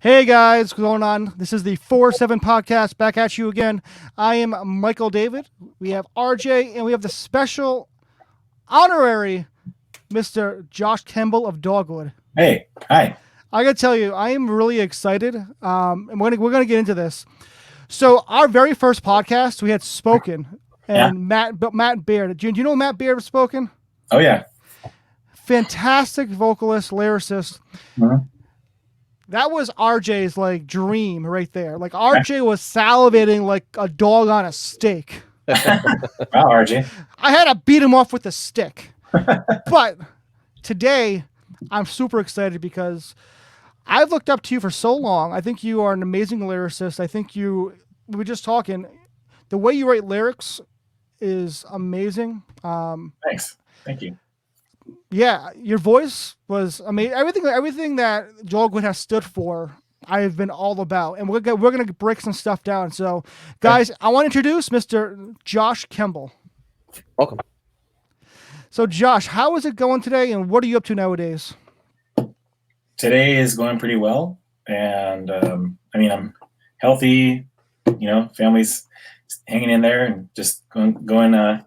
Hey guys, what's going on? This is the 4-7 podcast back at you again. I am Michael David. We have RJ and we have the special honorary Mr. Josh Kemble of Dogwood. Hey, hi. I gotta tell you, I am really excited. And we're gonna get into this. So our very first podcast, we had Spoken and Matt Baird. Do you know Matt Baird was Spoken? Oh yeah. Fantastic vocalist, lyricist. Mhm. That was RJ's dream right there. RJ was salivating like a dog on a steak. Wow, RJ. I had to beat him off with a stick. But today, I'm super excited because I've looked up to you for so long. I think you are an amazing lyricist. We were just talking, the way you write lyrics is amazing. Thanks. Thank you. Yeah, your voice was amazing. Everything that Dogwood has stood for, I've been all about, and we're gonna break some stuff down. So, guys, I want to introduce Mr. Josh Kemble. Welcome. So, Josh, how is it going today, and what are you up to nowadays? Today is going pretty well, and I'm healthy. Family's hanging in there, and just going a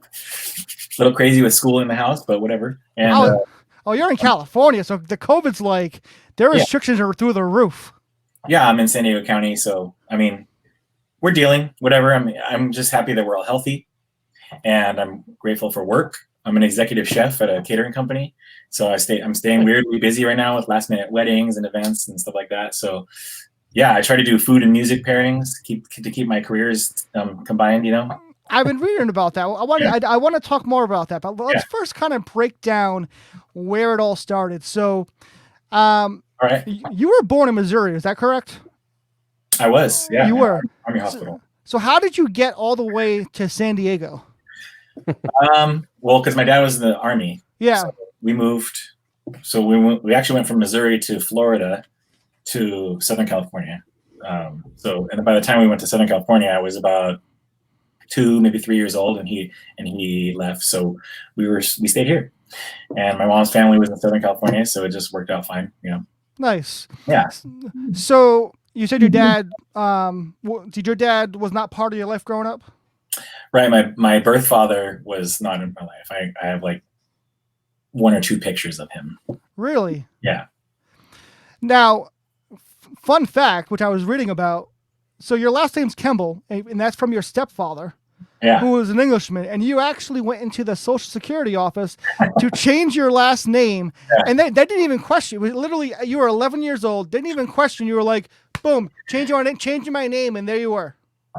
little crazy with school in the house, but whatever. And you're in California, so the COVID's their restrictions are through the roof. Yeah, I'm in San Diego County, so we're dealing. Whatever. I'm just happy that we're all healthy, and I'm grateful for work. I'm an executive chef at a catering company, so I'm staying weirdly busy right now with last minute weddings and events and stuff like that. So yeah, I try to do food and music pairings to keep my careers combined. I've been reading about that. I want to talk more about that, but let's first kind of break down where it all started. So, all right, you were born in Missouri, is that correct? I was, yeah. You were Army Hospital. So how did you get all the way to San Diego? Well, because my dad was in the Army. Yeah. So we moved. So we actually went from Missouri to Florida to Southern California. And by the time we went to Southern California, I was about 2, maybe 3 years old, and he left. So we stayed here, and my mom's family was in Southern California, so it just worked out fine. Nice. Yeah. So you said your dad, your dad was not part of your life growing up? Right. My birth father was not in my life. I have 1 or 2 pictures of him. Really? Yeah. Now, fun fact, which I was reading about. So your last name's Kemble, and that's from your stepfather, who was an Englishman, and you actually went into the Social Security office to change your last name, and they didn't even question. Literally, you were 11 years old, didn't even question. You were like, boom, changing my name, and there you were.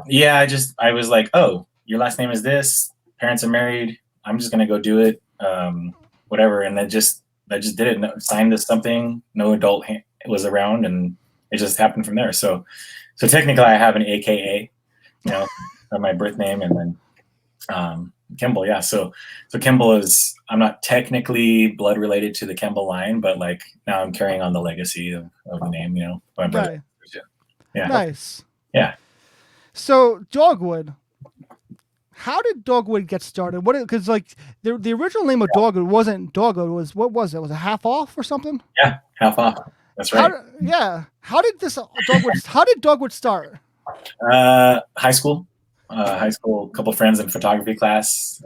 Yeah, I was like, oh, your last name is this. Parents are married. I'm just gonna go do it. Whatever, and I just did it. Signed this something. No adult was around, and it just happened from there. So technically, I have an AKA, of my birth name, and then Kemble. Yeah. So Kemble is. I'm not technically blood related to the Kemble line, but now I'm carrying on the legacy of the name. My brother. Yeah. Nice. Yeah. So Dogwood. How did Dogwood get started? Because the original name of Dogwood wasn't Dogwood. What was it? Was it Half Off or something? Yeah, Half Off. That's right. How did Dogwood start? High school. A couple friends in photography class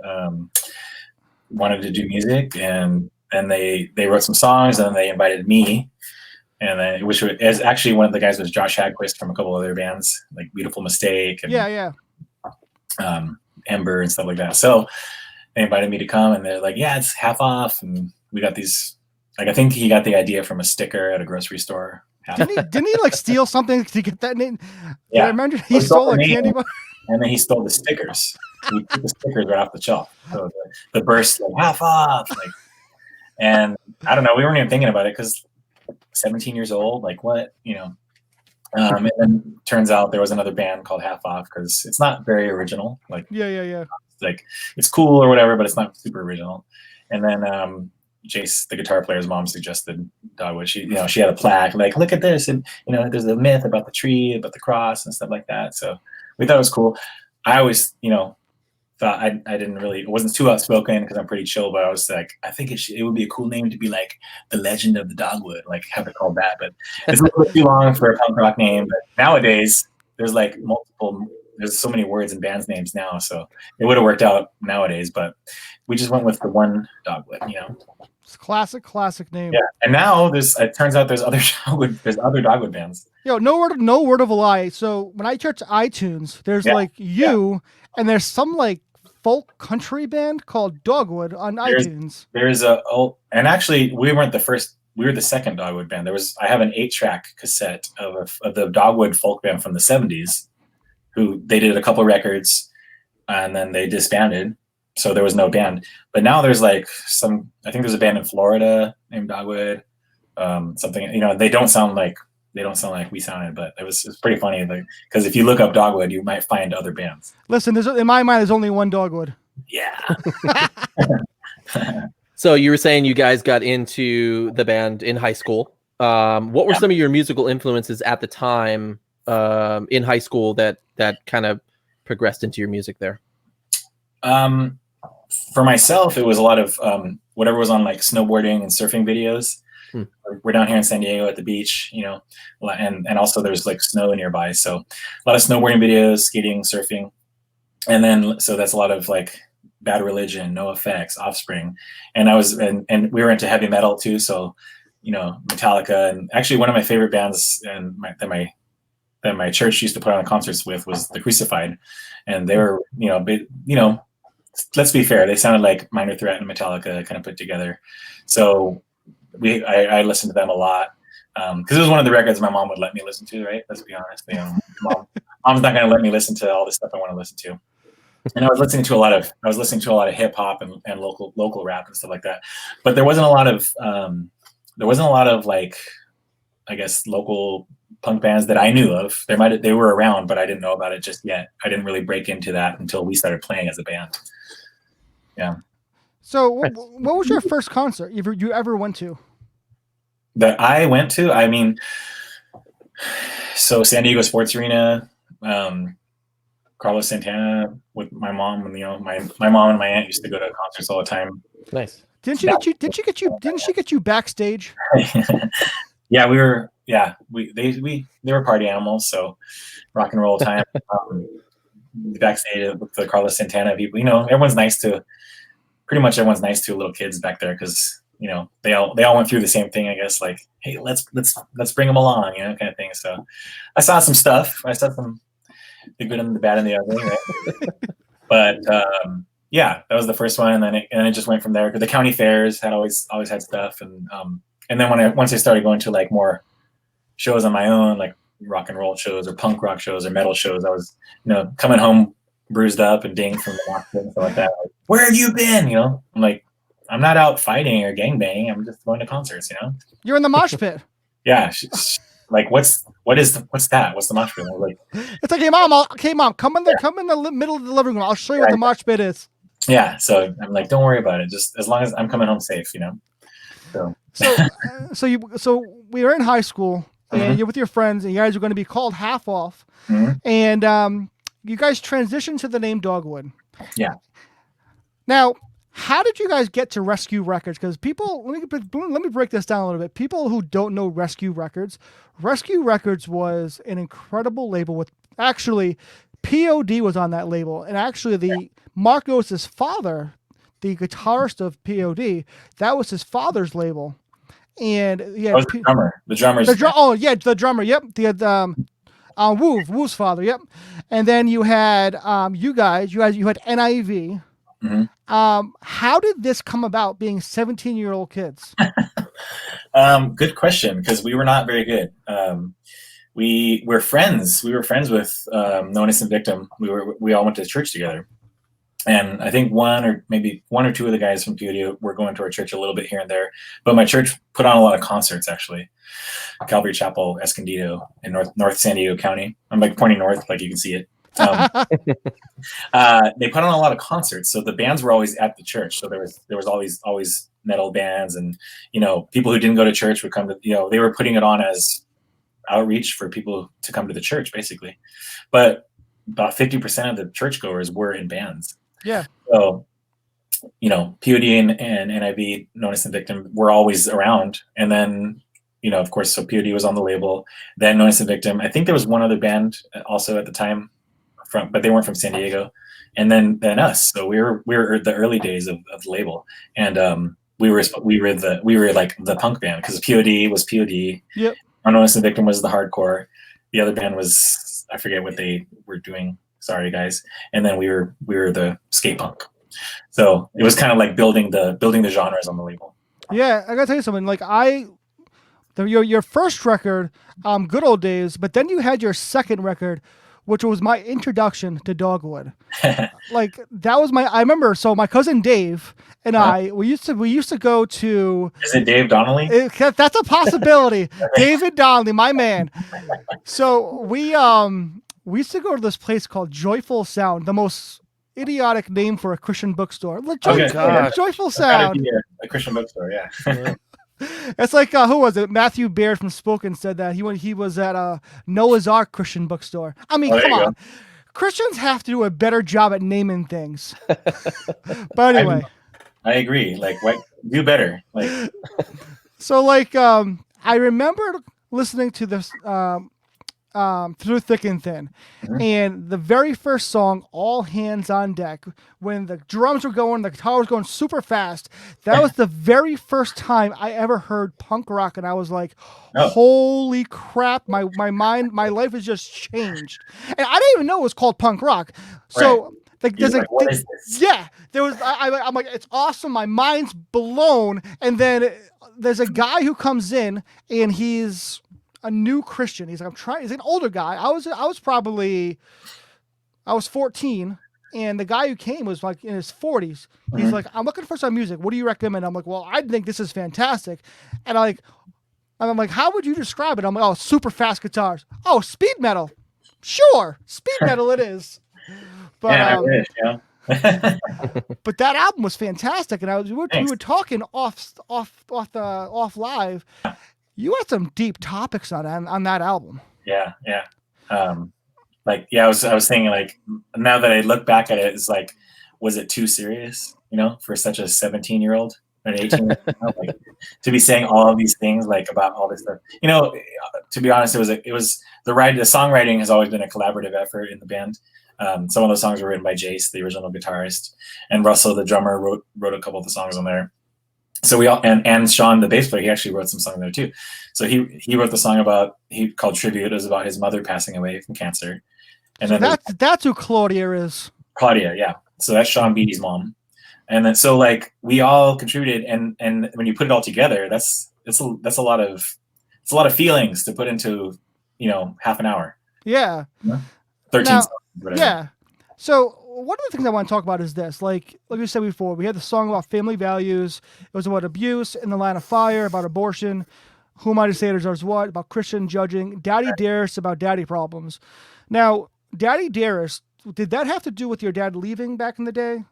wanted to do music, and they wrote some songs, and then they invited me, and then which was actually one of the guys was Josh Hagquist from a couple other bands like Beautiful Mistake. And, Ember and stuff like that. So they invited me to come, and they're like, yeah, it's Half Off. And we got these, I think he got the idea from a sticker at a grocery store. Didn't he steal something to get that name? Yeah. I remember he stole a candy bar. And then he stole the stickers. He took the stickers right off the shelf. So the burst, Half Off. And I don't know, we weren't even thinking about it because 17 years old, what, and then turns out there was another band called Half Off because it's not very original. It's cool or whatever, but it's not super original. And then Jace, the guitar player's mom, suggested Dogwood. She had a plaque look at this, and there's a myth about the tree, about the cross, and stuff like that. So we thought it was cool. I always thought I didn't really, it wasn't too outspoken because I'm pretty chill, but I was like, I think it would be a cool name to be like the Legend of the Dogwood, like have it called that. But it's a little bit too long for a punk rock name. But nowadays, there's like there's so many words in bands names now, so it would have worked out nowadays. But we just went with the one Dogwood, you know. It's classic name. Yeah, and now it turns out there's other Dogwood bands. Yo, no word of a lie. So when I search iTunes, there's like you, and there's some like folk country band called Dogwood on iTunes. And actually we weren't the first. We were the second Dogwood band. I have an 8-track cassette of the Dogwood folk band from the 70s, who they did a couple records, and then they disbanded. So there was no band. But now there's like I think there's a band in Florida named Dogwood. Something, you know, they don't sound like we sounded, but it's pretty funny, like, because if you look up Dogwood, you might find other bands. Listen, in my mind, there's only one Dogwood. Yeah. So you were saying you guys got into the band in high school. What were some of your musical influences at the time in high school that kind of progressed into your music there? For myself, it was a lot of whatever was on like snowboarding and surfing videos. We're down here in San Diego at the beach, you know, and also there's like snow nearby. So a lot of snowboarding videos, skating, surfing. And then, so that's a lot of like Bad Religion, NoFX, Offspring. And and we were into heavy metal too. So, you know, Metallica, and actually one of my favorite bands that my church used to put on concerts with was The Crucified. And they were, you know, let's be fair, they sounded like Minor Threat and Metallica kind of put together. So I listened to them a lot because it was one of the records my mom would let me listen to. Right? Let's be honest. You know, mom's not going to let me listen to all the stuff I want to listen to. And I was listening to a lot of hip hop and local rap and stuff like that. But there wasn't a lot of like, I guess, local punk bands that I knew of. They were around, but I didn't know about it just yet. I didn't really break into that until we started playing as a band. Yeah. So what was your first concert you ever went to? That I went to? I mean, so San Diego Sports Arena, Carlos Santana with my mom, and you know, my mom and my aunt used to go to concerts all the time. Nice. Didn't she get you backstage? Yeah, we were. Yeah, they were party animals, so rock and roll time. Backstage with the Carlos Santana people, you know, pretty much everyone's nice to little kids back there because, you know, they all went through the same thing, I guess. Like, hey, let's bring them along, you know, kind of thing. So I saw some stuff. I saw the good and the bad and the ugly. Right? But yeah, that was the first one, and then it just went from there. Because the county fairs had always had stuff, and then once I started going to like more shows on my own, like rock and roll shows or punk rock shows or metal shows, I was, you know, coming home bruised up and dinged from the mosh pit and stuff like that. Like, where have you been? You know, I'm like, I'm not out fighting or gangbanging. I'm just going to concerts. You know, you're in the mosh pit. Yeah. Like, what's that? What's the mosh pit? Like, it's like, hey mom, come in the middle of the living room. I'll show you what the mosh pit is. Yeah. So I'm like, don't worry about it. Just as long as I'm coming home safe, you know. So we were in high school, and you're with your friends, and you guys are going to be called Half Off, and you guys transitioned to the name Dogwood. Yeah. Now, how did you guys get to Rescue Records? Because people, let me break this down a little bit. People who don't know Rescue Records was an incredible label with, actually, POD was on that label, and actually Mark Oates' father, the guitarist of POD, that was his father's label. And yeah, the drummer. The drummer. Yep. Woo's father. Yep. And then you had you had NIV. Mm-hmm. How did this come about, being 17-year-old kids? Good question, because we were not very good. We were friends. We were friends with No Innocent Victim. We all went to church together. And I think one or two of the guys from POD were going to our church a little bit here and there. But my church put on a lot of concerts, actually. Calvary Chapel, Escondido, in North San Diego County. I'm like pointing north, like you can see it. They put on a lot of concerts, so the bands were always at the church. So there was always metal bands, and you know, people who didn't go to church would come to, you know, they were putting it on as outreach for people to come to the church, basically. But about 50% of the churchgoers were in bands. Yeah. So, POD and NIV, Known Innocent Victim, were always around. And then, of course, so POD was on the label. Then Known Innocent Victim. I think there was one other band also at the time, but they weren't from San Diego. And then us. So we were the early days of the label, and we were like the punk band, because POD was POD. Yep. Known Innocent Victim was the hardcore. The other band was, I forget what they were doing. Sorry, guys. And then we were the skate punk. So it was kind of like building the genres on the label. Yeah, I gotta tell you something. Like your first record, Good Old Days, but then you had your second record, which was my introduction to Dogwood. Like that was I remember. So my cousin Dave and we used to go to. Is it Dave Donnelly? That's a possibility. David Donnelly, my man. So we used to go to this place called Joyful Sound, the most idiotic name for a Christian bookstore. Joyful Sound. A Christian bookstore, yeah. It's like who was it? Matthew Baird from Spoken said that he was at Noah's Ark Christian bookstore. I mean, come on. Christians have to do a better job at naming things. But anyway, I agree. Like, what? Do better. Like, so like I remember listening to this Through Thick and Thin, and the very first song, All Hands on Deck, when the drums were going, the guitar was going super fast. That was the very first time I ever heard punk rock, and I was like, holy crap, my mind, my life has just changed. And I didn't even know it was called punk rock. So there was I'm like, it's awesome, my mind's blown. And then there's a guy who comes in, and he's a new Christian. He's like, he's an older guy. I was 14, and the guy who came was like in his 40s. He's like, I'm looking for some music. What do you recommend? I'm like, well, I think this is fantastic. And I'm like, how would you describe it? I'm like, oh, super fast guitars. Oh, speed metal. Sure. Speed metal it is. But, I wish, but that album was fantastic. And we were talking off live. You had some deep topics on that album. Yeah. I was thinking, like, now that I look back at it, it's like, was it too serious, for such a 17-year-old or an 18-year-old, like, to be saying all of these things, like, about all this stuff? To be honest, it was the songwriting has always been a collaborative effort in the band. Some of the songs were written by Jace, the original guitarist, and Russell, the drummer, wrote a couple of the songs on there. So we all, and Sean, the bass player, he actually wrote some songs there too. So he wrote the song called Tribute. It was about his mother passing away from cancer. And so then that's who Claudia is. Claudia, yeah. So that's Sean Beatty's mom. And then, so like, we all contributed, and when you put it all together, that's a lot of feelings to put into, half an hour. Yeah. 13 songs, whatever. Yeah. So one of the things I want to talk about is this. Like we said before, we had the song about family values. It was about abuse, In the Line of Fire, about abortion, Who Am I to Say Deserves What, about Christian judging, Daddy Dearest, about daddy problems. Now, Daddy Dearest, did that have to do with your dad leaving back in the day?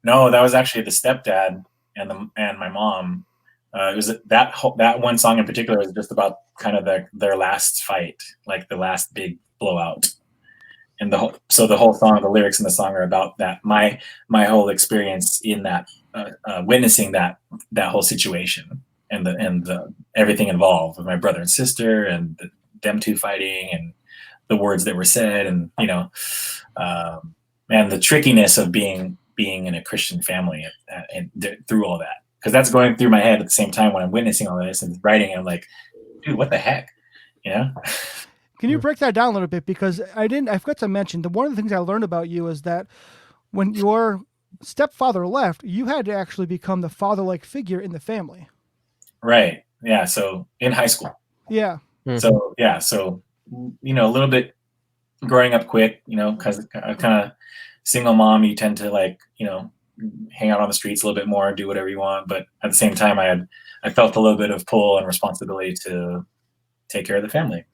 No, that was actually the stepdad and my mom. It was that one song in particular was just about kind of their last fight, like the last big blowout. And the whole song, the lyrics in the song are about that. My whole experience in that, witnessing that whole situation and the everything involved with my brother and sister and them two fighting and the words that were said, and and the trickiness of being in a Christian family and through all that, because that's going through my head at the same time when I'm witnessing all this and writing. And I'm like, dude, what the heck, Can you break that down a little bit? Because I forgot to mention that one of the things I learned about you is that when your stepfather left, you had to actually become the father-like figure in the family. Right. Yeah. So in high school. Yeah. So yeah. So, a little bit growing up quick, because I kind of single mom, you tend to like, hang out on the streets a little bit more, do whatever you want. But at the same time, I felt a little bit of pull and responsibility to take care of the family,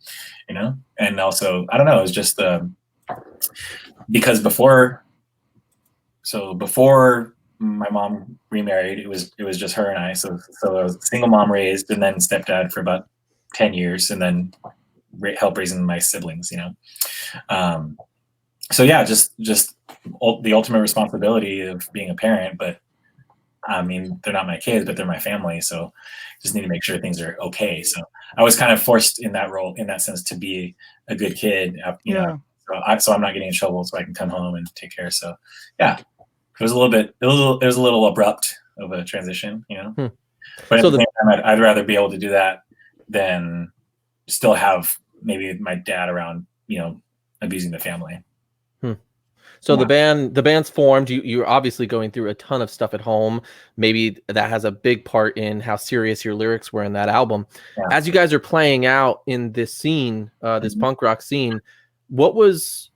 and also, I don't know, it was just because before my mom remarried, it was just her and I. So I was a single mom raised, and then stepdad for about 10 years, and then help raising my siblings, so yeah, just the ultimate responsibility of being a parent. But I mean, they're not my kids, but they're my family. So just need to make sure things are okay. So I was kind of forced in that role, in that sense, to be a good kid, you know, so I'm not getting in trouble, so I can come home and take care. So yeah, it was a little abrupt of a transition, you know, but at the same time, I'd rather be able to do that than still have maybe my dad around, you know, abusing the family. So the band's formed. You're obviously going through a ton of stuff at home. Maybe that has a big part in how serious your lyrics were in that album. Yeah. As you guys are playing out in this scene, this punk rock scene, what was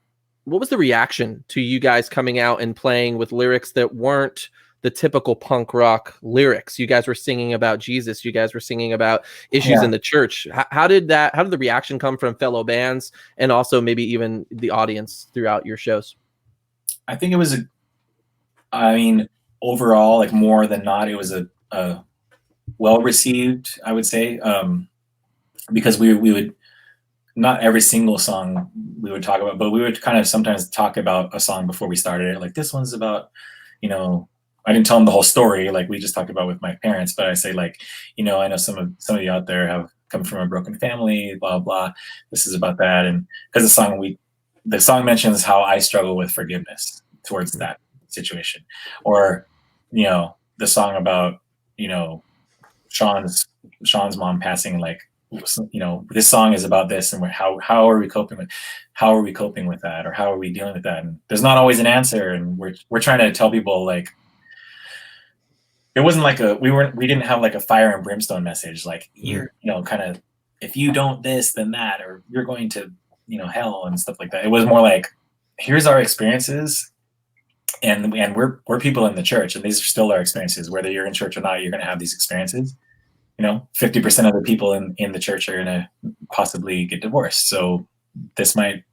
the reaction to you guys coming out and playing with lyrics that weren't the typical punk rock lyrics? You guys were singing about Jesus. You guys were singing about issues in the church. How did the reaction come from fellow bands and also maybe even the audience throughout your shows? I think it was overall, like more than not, it was a well received, I would say, because we would, not every single song we would talk about, but we would kind of sometimes talk about a song before we started it. Like, this one's about, you know, I didn't tell them the whole story, like we just talked about with my parents, but I say, like, you know, I know some of you out there have come from a broken family, blah blah. This is about that, and because the song mentions how I struggle with forgiveness towards that situation, or, you know, the song about, you know, Sean's mom passing, like, you know, this song is about this, and how are we coping with that, or how are we dealing with that? And there's not always an answer, and we're trying to tell people, like, it wasn't like we didn't have like a fire and brimstone message, like, you're, you know, kind of, if you don't this, then that, or you're going to, you know, hell and stuff like that. It was more like, here's our experiences, and we're people in the church, and these are still our experiences. Whether you're in church or not, you're going to have these experiences. You know, 50% of the people in the church are going to possibly get divorced. So this might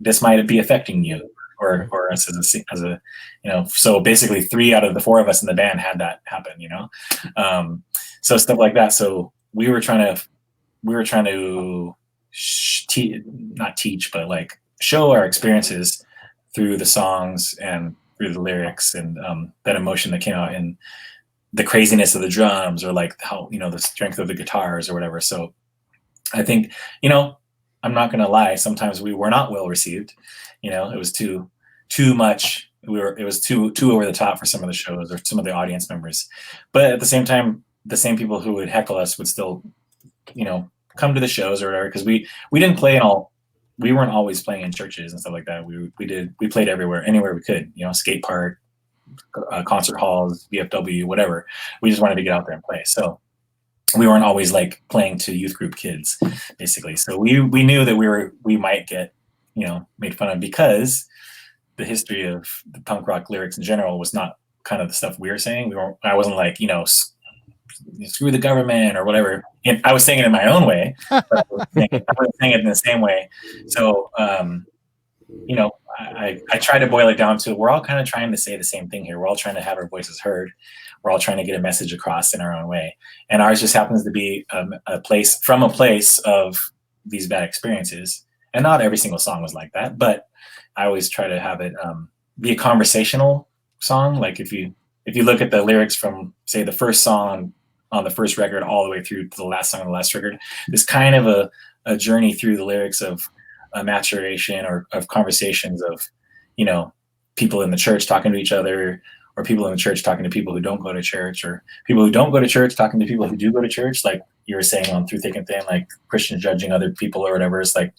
be affecting you or us as a, you know, so basically 3 out of the 4 of us in the band had that happen, you know? So stuff like that. So we were trying to not teach, but like show our experiences through the songs and through the lyrics, and that emotion that came out in the craziness of the drums, or like how, you know, the strength of the guitars or whatever. So I think, you know, I'm not going to lie, sometimes we were not well received. You know, it was too much. It was too over the top for some of the shows or some of the audience members. But at the same time, the same people who would heckle us would still, you know, come to the shows or whatever, because we didn't play we weren't always playing in churches and stuff like that. We played everywhere, anywhere we could, you know, skate park, concert halls, VFW, whatever. We just wanted to get out there and play. So we weren't always like playing to youth group kids, basically. So we knew that we might get, you know, made fun of, because the history of the punk rock lyrics in general was not kind of the stuff we were saying. I wasn't like, you know, screw the government or whatever. And I was saying it in my own way, but I wasn't saying it in the same way. So, you know, I try to boil it down to, we're all kind of trying to say the same thing here. We're all trying to have our voices heard. We're all trying to get a message across in our own way. And ours just happens to be a place of these bad experiences. And not every single song was like that, but I always try to have it be a conversational song. Like if you look at the lyrics from, say, the first song on the first record all the way through to the last song on the last record, there's kind of a journey through the lyrics of a maturation, or of conversations of, you know, people in the church talking to each other, or people in the church talking to people who don't go to church, or people who don't go to church talking to people who do go to church. Like you were saying on Through Thick and Thin, like Christians judging other people or whatever. It's like,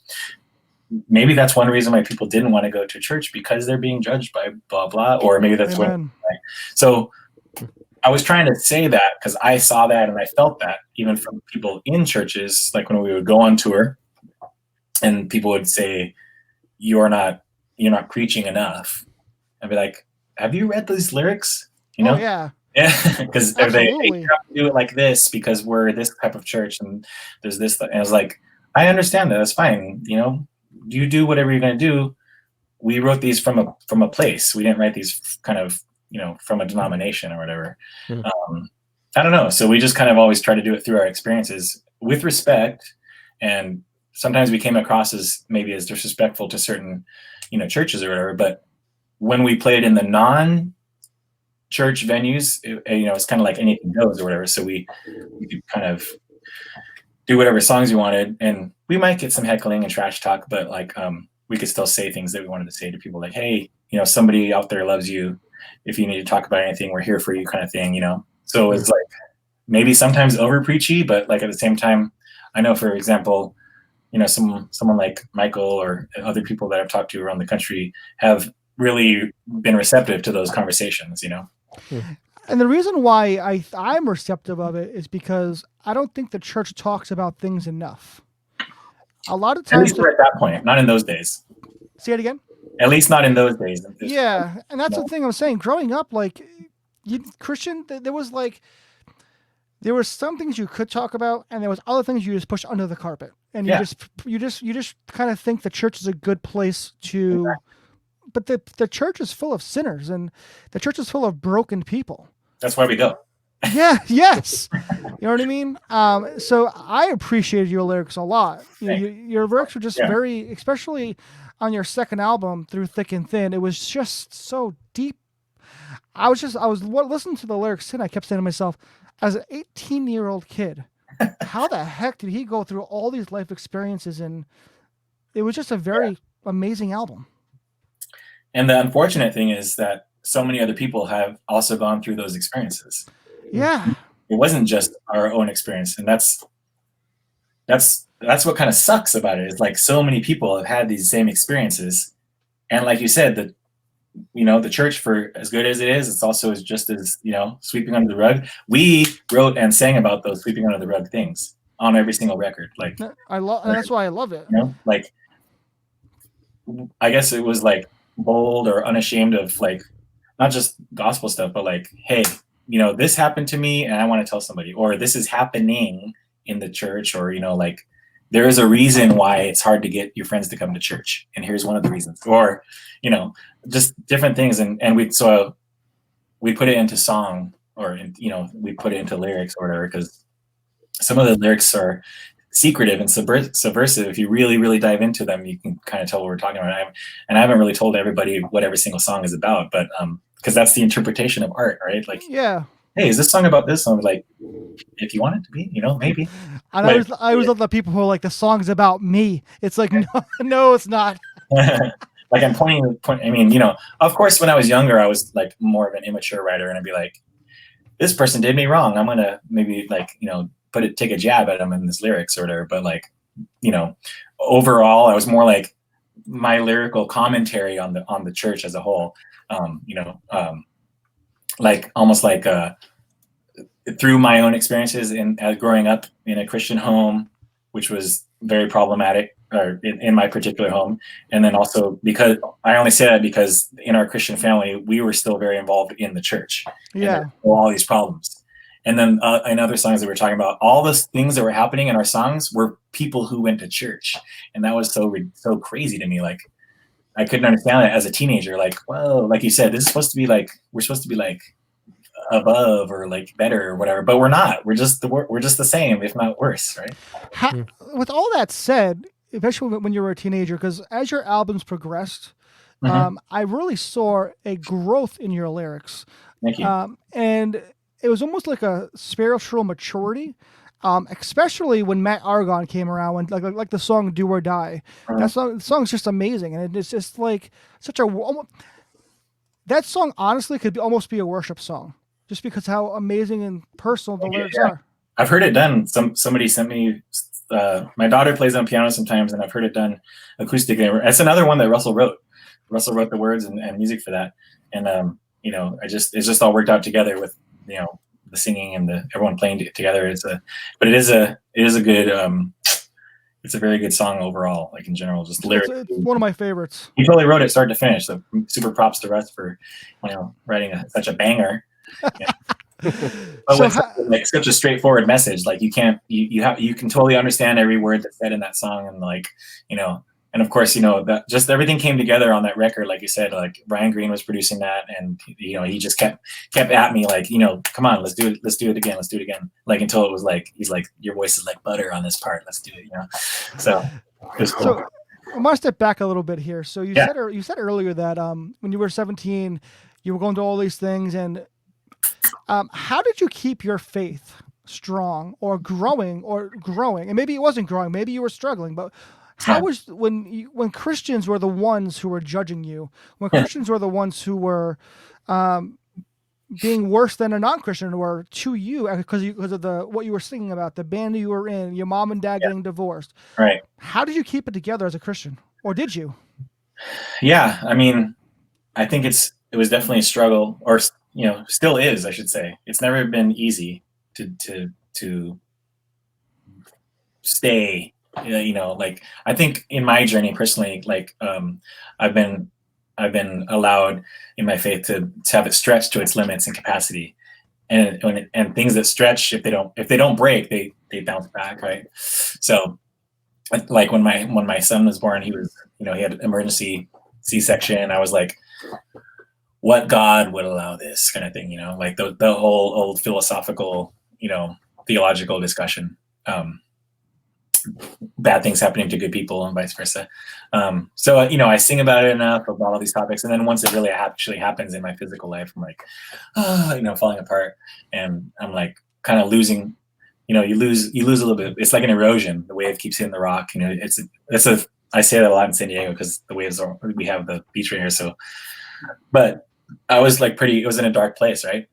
maybe that's one reason why people didn't want to go to church, because they're being judged by blah, blah, or maybe that's what. So I was trying to say that because I saw that and I felt that even from people in churches, like when we would go on tour and people would say, you're not preaching enough. I'd be like, have you read these lyrics? You know? Oh, yeah. Yeah, because they have to do it like this because we're this type of church and there's this. And I was like, I understand that. That's fine. You know, you do whatever you're going to do. We wrote these from a place. We didn't write these kind of, you know, from a denomination or whatever. Mm-hmm. I don't know. So we just kind of always try to do it through our experiences with respect. And sometimes we came across as maybe as disrespectful to certain, you know, churches or whatever, but when we played in the non-church venues, it's kind of like anything goes or whatever. So we could kind of do whatever songs we wanted, and we might get some heckling and trash talk, but like we could still say things that we wanted to say to people, like, hey, somebody out there loves you. If you need to talk about anything, we're here for you, kind of thing, So it's like maybe sometimes over preachy, but like at the same time, I know, for example, someone like Michael or other people that I've talked to around the country have really been receptive to those conversations, And the reason why I'm receptive of it is because I don't think the church talks about things enough. A lot of times, at least we're at that point, not in those days. Say it again. At least not in those days. Yeah, and that's the thing I'm saying. Growing up, like Christian, there was some things you could talk about, and there was other things you just push under the carpet, and you just kind of think the church is a good place to. But the church is full of sinners, and the church is full of broken people. That's why we go. Yeah. Yes. You know what I mean? So I appreciated your lyrics a lot. Your lyrics were just very, especially on your second album, Through Thick and Thin. It was just so deep. I was listening to the lyrics, and I kept saying to myself, as an 18-year-old kid, how the heck did he go through all these life experiences? And it was just a very amazing album. And the unfortunate thing is that so many other people have also gone through those experiences. Yeah. It wasn't just our own experience. And that's what kind of sucks about it, is like so many people have had these same experiences. And like you said, the church, for as good as it is, it's also just as, sweeping under the rug. We wrote and sang about those sweeping under the rug things on every single record. Like that's why I love it. Like I guess it was like bold or unashamed of like not just gospel stuff, but like, hey, this happened to me and I want to tell somebody, or this is happening in the church, or like there is a reason why it's hard to get your friends to come to church, and here's one of the reasons, or just different things. And we put it into song, or we put it into lyrics or whatever, because some of the lyrics are secretive and subversive. If you really, really dive into them, you can kind of tell what we're talking about. I haven't really told everybody what every single song is about, but because that's the interpretation of art, right? Like, hey, is this song about this? And I was like, if you want it to be, maybe. And I always love the people who are like, the song's about me. It's like, no, it's not. Like I'm pointing. I mean, of course, when I was younger, I was like more of an immature writer, and I'd be like, this person did me wrong. I'm gonna maybe like, take a jab at them in this lyrics or whatever. But like, overall, I was more like my lyrical commentary on the church as a whole. Like almost like through my own experiences in growing up in a Christian home, which was very problematic, or in my particular home. And then also, because I only say that because in our Christian family, we were still very involved in the church. Yeah. And all these problems. And then in other songs that we're talking about, all the things that were happening in our songs were people who went to church. And that was so crazy to me. Like, I couldn't understand it as a teenager. Like, well, like you said, this is supposed to be like, we're supposed to be like above or like better or whatever, but we're not. We're just the same, if not worse, right? With all that said, especially when you were a teenager, because as your albums progressed, I really saw a growth in your lyrics. Thank you. And it was almost like a spiritual maturity, especially when Matt Argon came around, when like the song "Do or Die." The song's just amazing, and it's just like that song. Honestly, could almost be a worship song, just because how amazing and personal the lyrics are. I've heard it done. Somebody sent me. My daughter plays on piano sometimes, and I've heard it done acoustically. That's another one that Russell wrote. Russell wrote the words and music for that, and it's just all worked out together with the singing and everyone playing together. It's a good. It's a very good song overall. Like in general, just lyrics. It's one of my favorites. He totally wrote it start to finish. So super props to Russ for writing such a banger. Yeah. But with such a straightforward message, like you can totally understand every word that's said in that song, and like and of course that just everything came together on that record. Like you said, like Brian Green was producing that, and he just kept at me like, come on, let's do it again, like until it was like he's like, your voice is like butter on this part, let's do it. So it was cool. I want to step back a little bit here. So you said earlier that when you were 17, you were going to all these things, and how did you keep your faith strong or growing? And maybe it wasn't growing, maybe you were struggling, but how was when Christians were the ones who were judging you, when Christians were the ones who were being worse than a non-Christian were to you because of what you were singing about, the band you were in, your mom and dad getting divorced. Right. How did you keep it together as a Christian, or did you? Yeah, I mean, I think it was definitely a struggle, or still is, I should say. It's never been easy to stay. Like, I think in my journey personally, like I've been allowed in my faith to have it stretched to its limits and capacity, and things that stretch, if they don't break, they bounce back, right? So, like when my son was born, he had emergency C-section. I was like, what God would allow this kind of thing, like the whole old philosophical, theological discussion. Bad things happening to good people and vice versa. So I sing about it enough, about all these topics, and then once it really actually happens in my physical life, I'm like, falling apart, and I'm like kind of losing. You lose a little bit. It's like an erosion. The wave keeps hitting the rock. I say that a lot in San Diego because the waves we have the beach right here. So, but I was like it was in a dark place, right?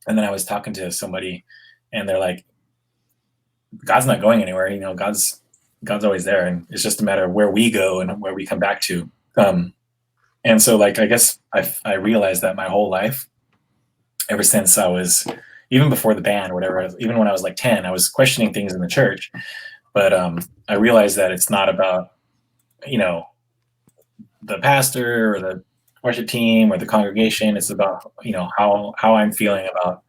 And then I was talking to somebody, and they're like, God's not going anywhere. God's always there, and it's just a matter of where we go and where we come back to. And so, like, I guess I realized that my whole life, ever since I was, even before the band or whatever, even when I was like 10, I was questioning things in the church. But I realized that it's not about, the pastor or the worship team or the congregation. It's about, how I'm feeling about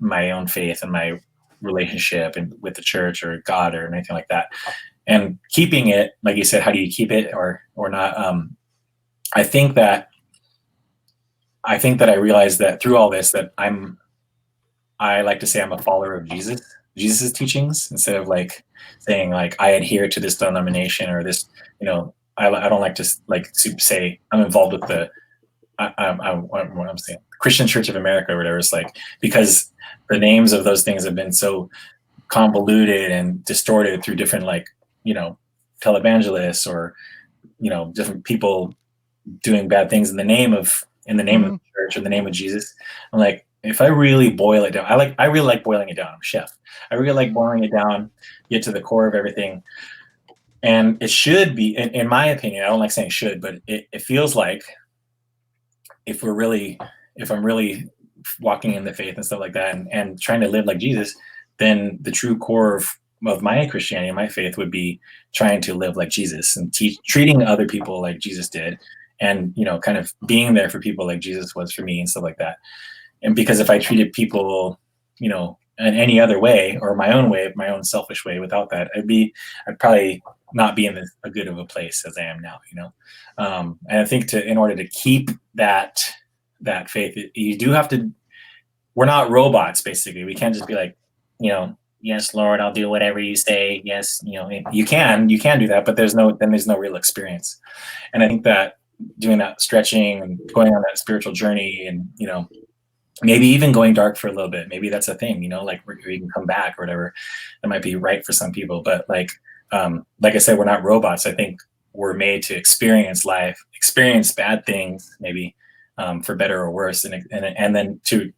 my own faith and my relationship and with the church or God or anything like that, and keeping it, like you said, how do you keep it or not? I think that I realized that through all this that I like to say I'm a follower of Jesus's teachings, instead of like saying like I adhere to this denomination or this, I don't like to say I'm involved with what I'm saying, Christian Church of America or whatever. It's like, because the names of those things have been so convoluted and distorted through different, like, televangelists or, different people doing bad things in the name of the church or the name of Jesus. I'm like, if I really boil it down, I really like boiling it down. I'm a chef. I really like boiling it down, get to the core of everything. And it should be, in my opinion, I don't like saying should, but it feels like if I'm really walking in the faith and stuff like that and trying to live like Jesus, then the true core of my Christianity and my faith would be trying to live like Jesus and treating other people like Jesus did, and kind of being there for people like Jesus was for me and stuff like that. And because if I treated people in any other way or my own selfish way without that, I'd probably not be in a good of a place as I am now, and I think in order to keep that faith, you do have to. We're not robots, basically. We can't just be like, yes, Lord, I'll do whatever you say. Yes, you can do that, but there's no real experience. And I think that doing that stretching and going on that spiritual journey, and maybe even going dark for a little bit, maybe that's a thing, like where you can come back or whatever. That might be right for some people, but like I said, we're not robots. I think we're made to experience life, experience bad things, maybe for better or worse, and then to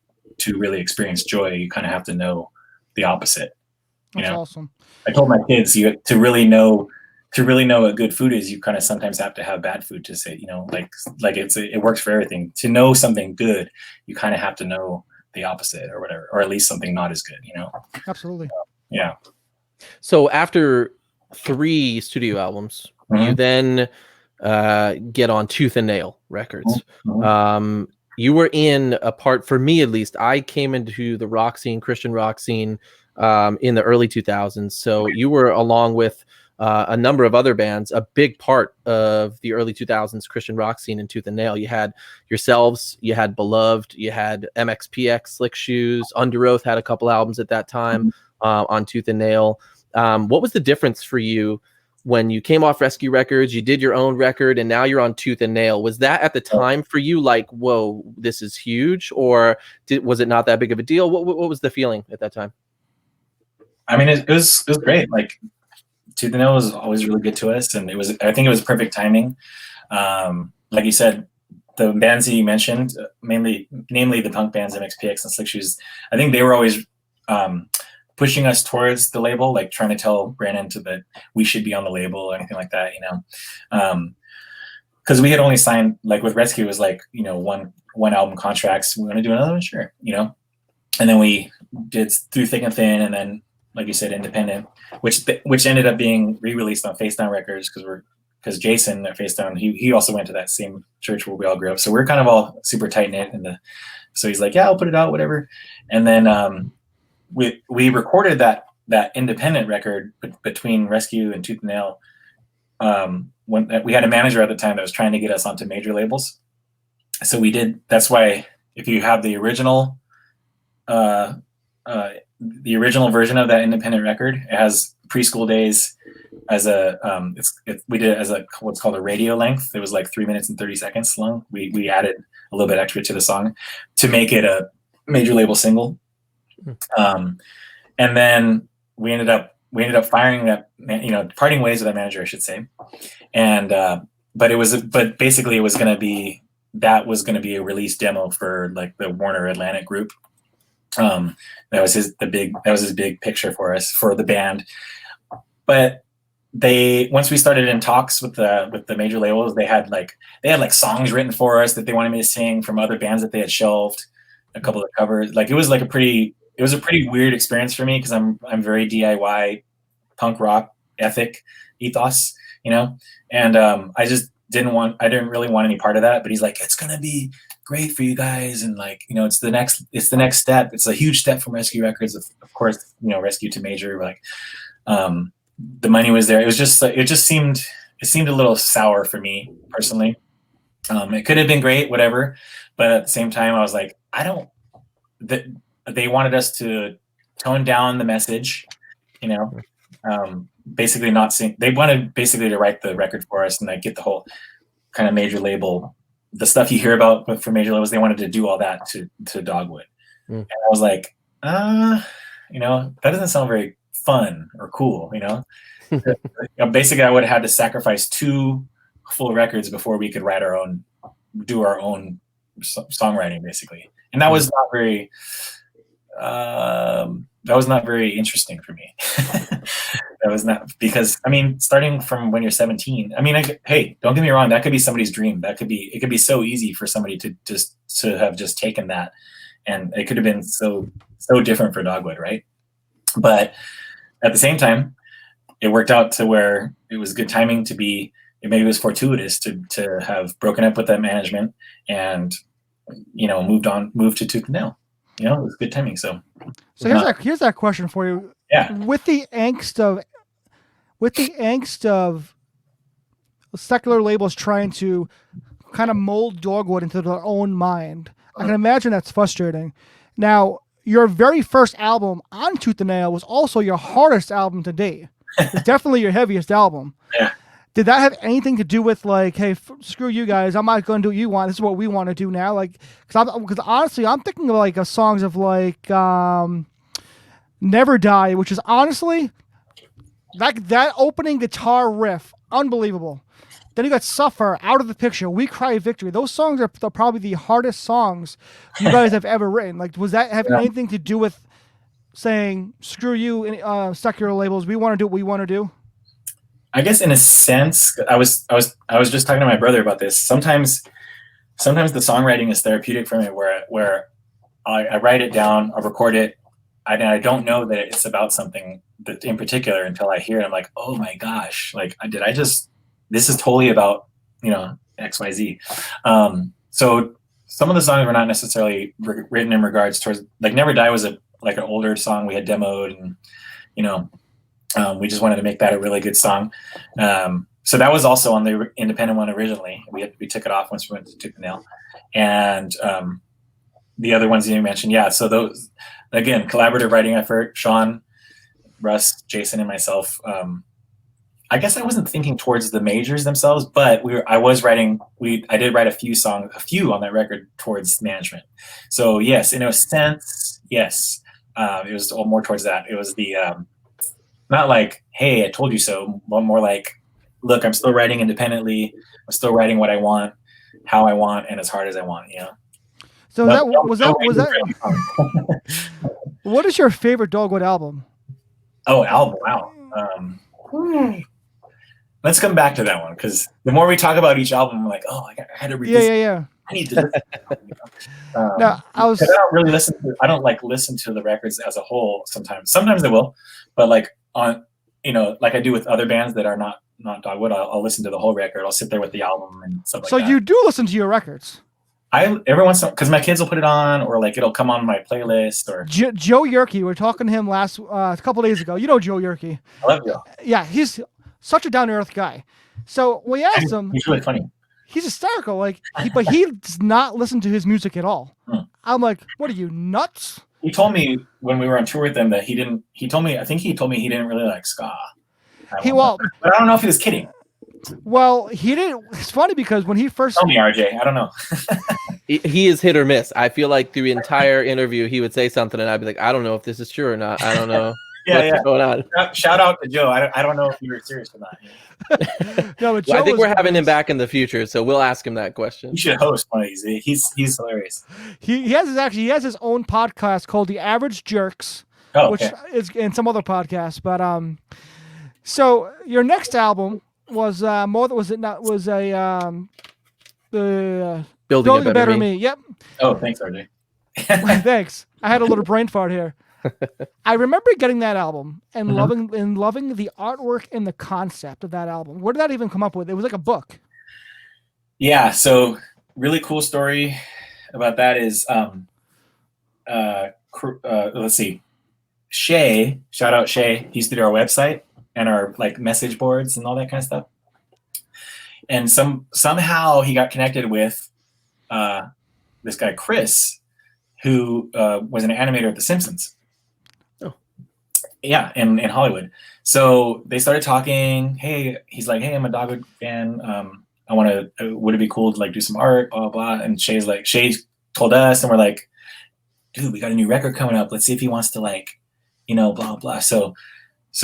really experience joy, you kind of have to know the opposite. That's awesome. I told my kids, to really know what good food is, you kind of sometimes have to have bad food to say, like it works for everything. To know something good, you kind of have to know the opposite or whatever, or at least something not as good. Absolutely. Yeah. So after 3 studio albums, you then get on Tooth and Nail Records. You were in a part, for me at least, I came into the rock scene, Christian rock scene, in the early 2000s. So you were, along with a number of other bands, a big part of the early 2000s Christian rock scene in Tooth and Nail. You had yourselves, you had Beloved, you had MXPX, Slick Shoes, Under Oath had a couple albums at that time on Tooth and Nail. What was the difference for you when you came off Rescue Records, you did your own record, and now you're on Tooth and Nail. Was that at the time for you like, whoa, this is huge, or was it not that big of a deal? What was the feeling at that time? I mean, it was great. Like, Tooth and Nail was always really good to us, and I think it was perfect timing. Like you said, the bands that you mentioned, namely the punk bands, MXPX and Slick Shoes, I think they were always pushing us towards the label, like trying to tell Brandon that we should be on the label or anything like that, because we had only signed, like with Rescue, it was like, one album contracts. We want to do another one, sure, and then we did Through Thick and Thin, and then, like you said, Independent, which ended up being re-released on Face Down Records because Jason at Face Down, he also went to that same church where we all grew up, so we're kind of all super tight knit. So he's like, yeah, I'll put it out, whatever. And then we recorded that independent record between Rescue and Tooth and Nail. When we had a manager at the time that was trying to get us onto major labels, so we did. That's why if you have the original version of that independent record, it has Preschool Days as we did it as what's called a radio length. It was like 3 minutes and 30 seconds long. We added a little bit extra to the song to make it a major label single. And then we ended up firing that, parting ways with that manager, I should say. And but basically it was going to be a release demo for like the Warner Atlantic group. That was his big picture for us, for the band. But once we started in talks with the major labels, they had songs written for us that they wanted me to sing from other bands that they had shelved, a couple of covers. Like, it was a pretty weird experience for me, because I'm very DIY punk rock ethos, and I just I didn't really want any part of that. But he's like, it's gonna be great for you guys, and it's the next step. It's a huge step from Rescue Records, of course, Rescue to major. Like, the money was there. It seemed a little sour for me personally. It could have been great, whatever, but at the same time, I was like, they wanted us to tone down the message, basically not sing. They wanted basically to write the record for us and like get the whole kind of major label, the stuff you hear about for major labels. They wanted to do all that to Dogwood. And I was like, that doesn't sound very fun or cool, Basically, I would have had to sacrifice 2 full records before we could do our own songwriting, basically. And that was not very interesting for me. That was not, because starting from when you're 17, hey, don't get me wrong, that could be somebody's dream. It could be so easy for somebody to have just taken that, and it could have been so different for Dogwood, right? But at the same time, it worked out to where it was good timing maybe it was fortuitous to have broken up with that management and moved to Tooth and Nail. It was good timing. So here's that question for you. Yeah. With the angst of secular labels trying to kind of mold Dogwood into their own mind, I can imagine that's frustrating. Now, your very first album on Tooth and Nail was also your hardest album to date. It's definitely your heaviest album. Yeah. Did that have anything to do with like, hey, screw you guys, I'm not going to do what you want. This is what we want to do now. Like, because honestly, I'm thinking of like songs of like Never Die, which is honestly like that opening guitar riff, unbelievable. Then you got Suffer, Out of the Picture, We Cry Victory. Those songs are probably the hardest songs you guys have ever written. Like, was that have anything to do with saying, screw you, secular labels, we want to do what we want to do? I guess in a sense, I was just talking to my brother about this. Sometimes the songwriting is therapeutic for me, where I write it down, I record it, and I don't know that it's about something that in particular until I hear it. I'm like, oh my gosh, like this is totally about XYZ. So some of the songs were not necessarily written in regards towards, like, Never Die was an older song we had demoed, and we just wanted to make that a really good song. So that was also on the independent one originally. We took it off once we went to Tooth and Nail. And the other ones you mentioned, yeah. So those, again, collaborative writing effort. Sean, Russ, Jason, and myself I guess I wasn't thinking towards the majors themselves, but I did write a few on that record towards management. So yes, in a sense, yes, it was all more towards that. It was the not like, hey, I told you so, but more like, look, I'm still writing independently. I'm still writing what I want, how I want, and as hard as I want. So was that what is your favorite Dogwood album? Oh, album! Wow. Let's come back to that one, because the more we talk about each album, I'm like, oh, I had to read this. Yeah. I need to listen to it, No, I don't really I don't like listen to the records as a whole sometimes. Sometimes I will, but like on, like I do with other bands that are not Dogwood, I'll listen to the whole record. I'll sit there with the album and stuff like that. So you do listen to your records? Every once in a while, because my kids will put it on, or like it'll come on my playlist. Or Joe Yerke, we were talking to him a couple days ago. You know Joe Yerke? I love Joe. Yeah, he's such a down to earth guy. So we asked him. He's really funny. He's hysterical, but he does not listen to his music at all. I'm like, what are you, nuts? He told me when we were on tour with them that he didn't. I think he told me he didn't really like ska. But I don't know if he was kidding. Well, he didn't. It's funny because when he first tell me, RJ, I don't know. He is hit or miss. I feel like through the entire interview, he would say something, and I'd be like, I don't know if this is true or not. I don't know. What's going on? Shout out to Joe. I don't know if you were serious or not. No, but I think we're having him back in the future, so we'll ask him that question. You should host one of these. He's hilarious. He has his own podcast called The Average Jerks, which is in some other podcasts. But so your next album was the Building a Better Me. Yep. Oh, thanks, RJ. Thanks. I had a little brain fart here. I remember getting that album and loving the artwork and the concept of that album. Where did that even come up with? It was like a book. Yeah. So really cool story about that is, let's see, Shay, shout out Shay. He used to do our website and our like message boards and all that kind of stuff. And somehow he got connected with this guy Chris, who was an animator at The Simpsons. Yeah, in Hollywood. So they started talking. He's like, hey, I'm a Dogwood fan. I want to. Would it be cool to like do some art? Blah blah. And Shay told us, and we're like, dude, we got a new record coming up. Let's see if he wants to like, blah blah. So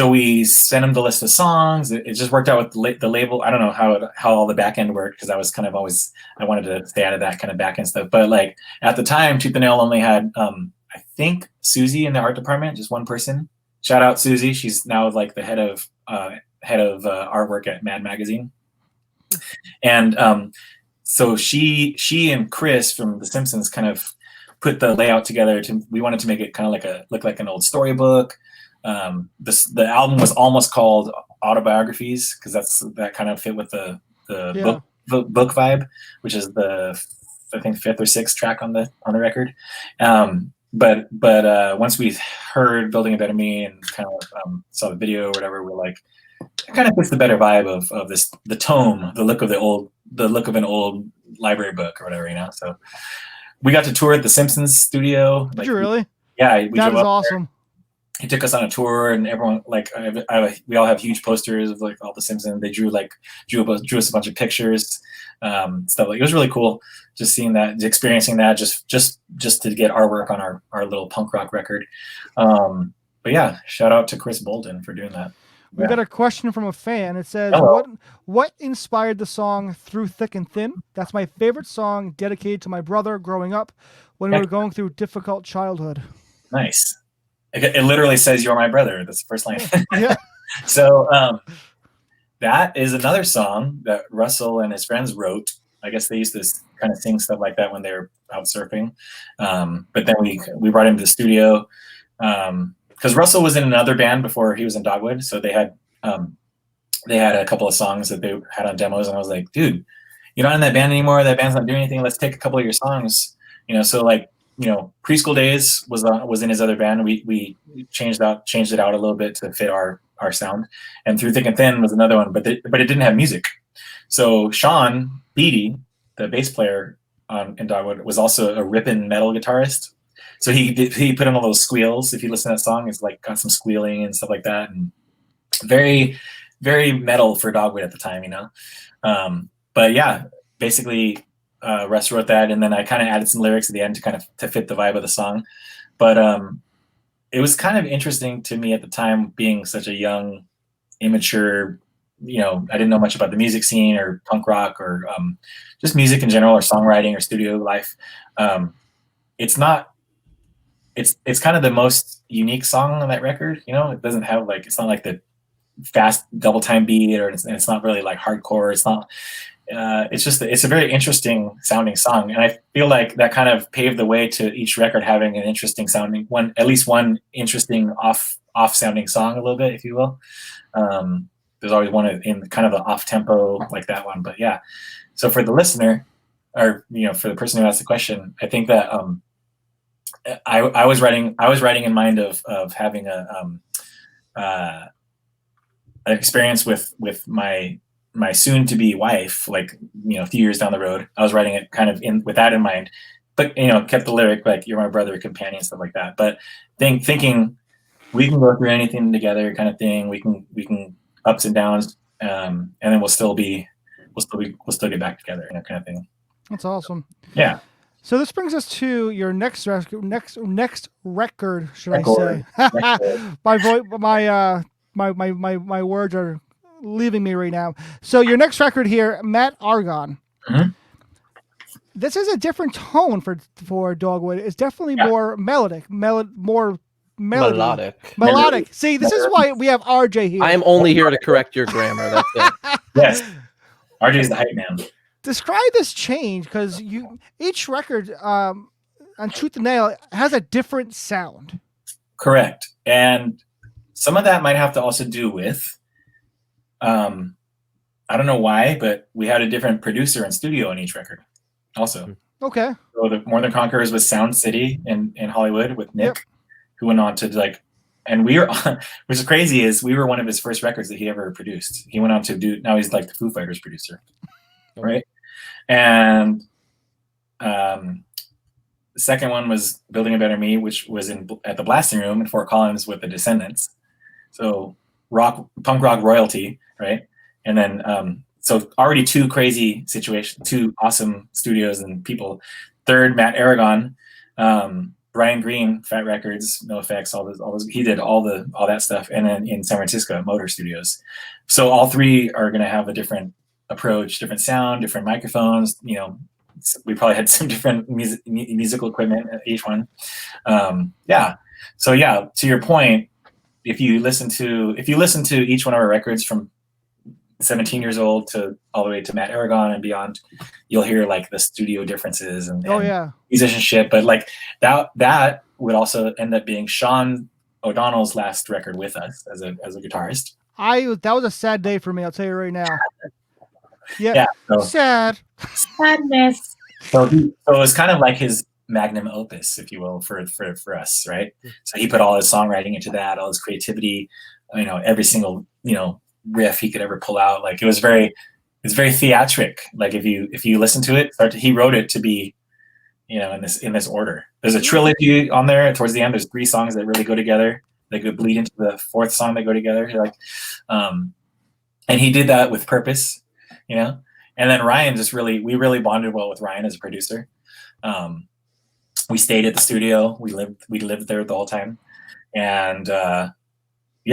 we sent him the list of songs. It just worked out with the label. I don't know how all the back end worked, because I was kind of always, I wanted to stay out of that kind of back end stuff. But like at the time, Tooth and Nail only had I think Susie in the art department, just one person. Shout out Susie. She's now like the head of artwork at Mad Magazine. And so she and Chris from The Simpsons kind of put the layout together. We wanted to make it kind of look like an old storybook. The album was almost called Autobiographies, because that kind of fit with the book vibe, which is the I think 5th or 6th track on the record. But once we heard Building a Better Me and kind of saw the video or whatever, we're like, it kind of fits the better vibe of this, the tome, the look of an old library book or whatever, So we got to tour at the Simpsons studio. Did you really? Yeah, that was awesome. There. He took us on a tour, and everyone we all have huge posters of like all the Simpsons. They drew us a bunch of pictures, stuff like. It was really cool just seeing that, experiencing that, just to get our work on our little punk rock record. But yeah, shout out to Chris Bolden for doing that. We got a question from a fan. It says, what inspired the song Through Thick and Thin? That's my favorite song, dedicated to my brother growing up when we were going through difficult childhood. Nice. It literally says, "You're my brother." That's the first line. Yeah. So that is another song that Russell and his friends wrote. I guess they used to kind of sing stuff like that when they were out surfing. But then we brought him to the studio because Russell was in another band before he was in Dogwood. So they had a couple of songs that they had on demos, and I was like, "Dude, you're not in that band anymore. That band's not doing anything. Let's take a couple of your songs." So like. Preschool Days was in his other band. We changed it out a little bit to fit our sound, and Through Thick and Thin was another one, but it didn't have music. So Sean Beatty, the bass player in Dogwood, was also a ripping metal guitarist. So he put in all those squeals. If you listen to that song, it's like got some squealing and stuff like that, and very very metal for Dogwood at the time, but yeah, basically Russ wrote that, and then I kind of added some lyrics at the end to fit the vibe of the song. But it was kind of interesting to me at the time, being such a young, immature, I didn't know much about the music scene or punk rock or just music in general or songwriting or studio life. It's kind of the most unique song on that record. It doesn't have it's not like the fast double time beat, or it's not really like hardcore. It's not. It's a very interesting sounding song, and I feel like that kind of paved the way to each record having an interesting sounding at least one interesting off sounding song a little bit, if you will. There's always one in kind of an off tempo like that one, but yeah. So for the listener, or for the person who asked the question, I think that I was writing in mind of having an experience with my soon to be wife, a few years down the road. I was writing it kind of with that in mind, but kept the lyric like "you're my brother, companion," stuff like that. But thinking we can go through anything together, kind of thing. We can ups and downs, and then we'll still get back together, kind of thing. That's awesome. Yeah. So this brings us to your next record. Should I say? My words are leaving me right now. So your next record here, Matt Argon. Mm-hmm. This is a different tone for Dogwood. It's definitely more melodic, more melodic. See, this is why we have RJ here. I am only here to correct your grammar. That's it. Yes, RJ's the hype man. Describe this change, because each record on Truth and Nail has a different sound. Correct, and some of that might have to also do with, I don't know why, but we had a different producer and studio in each record also. Okay. So the More Than Conquerors was Sound City in Hollywood with Nick, who went on to and we were, which is crazy, is we were one of his first records that he ever produced. He went on to now he's like the Foo Fighters producer, right? And the second one was Building a Better Me, which was at the Blasting Room in Fort Collins with the Descendants. So punk rock royalty, right? And then so already two crazy situations, two awesome studios and people. Third, Matt Aragon, Brian Green, Fat Records, No Effects, all those. He did all that stuff, and then in San Francisco, Motor Studios. So all three are going to have a different approach, different sound, different microphones. We probably had some different musical equipment at each one. Yeah. So yeah, to your point, if you listen to each one of our records from 17 years old to all the way to Matt Aragon and beyond, you'll hear the studio differences and musicianship. But that would also end up being Sean O'Donnell's last record with us as a guitarist. That was a sad day for me, I'll tell you right now. Yeah. Sad. Sadness. So it was kind of like his magnum opus, if you will, for us, right? So he put all his songwriting into that, all his creativity, every single riff he could ever pull out. It's very theatric. If you listen to it, he wrote it to be, in this order. There's a trilogy on there. Towards the end, there's 3 songs that really go together. They could bleed into the 4th song. They go together. And he did that with purpose, And then Ryan we really bonded well with Ryan as a producer. We stayed at the studio. We lived there the whole time, and he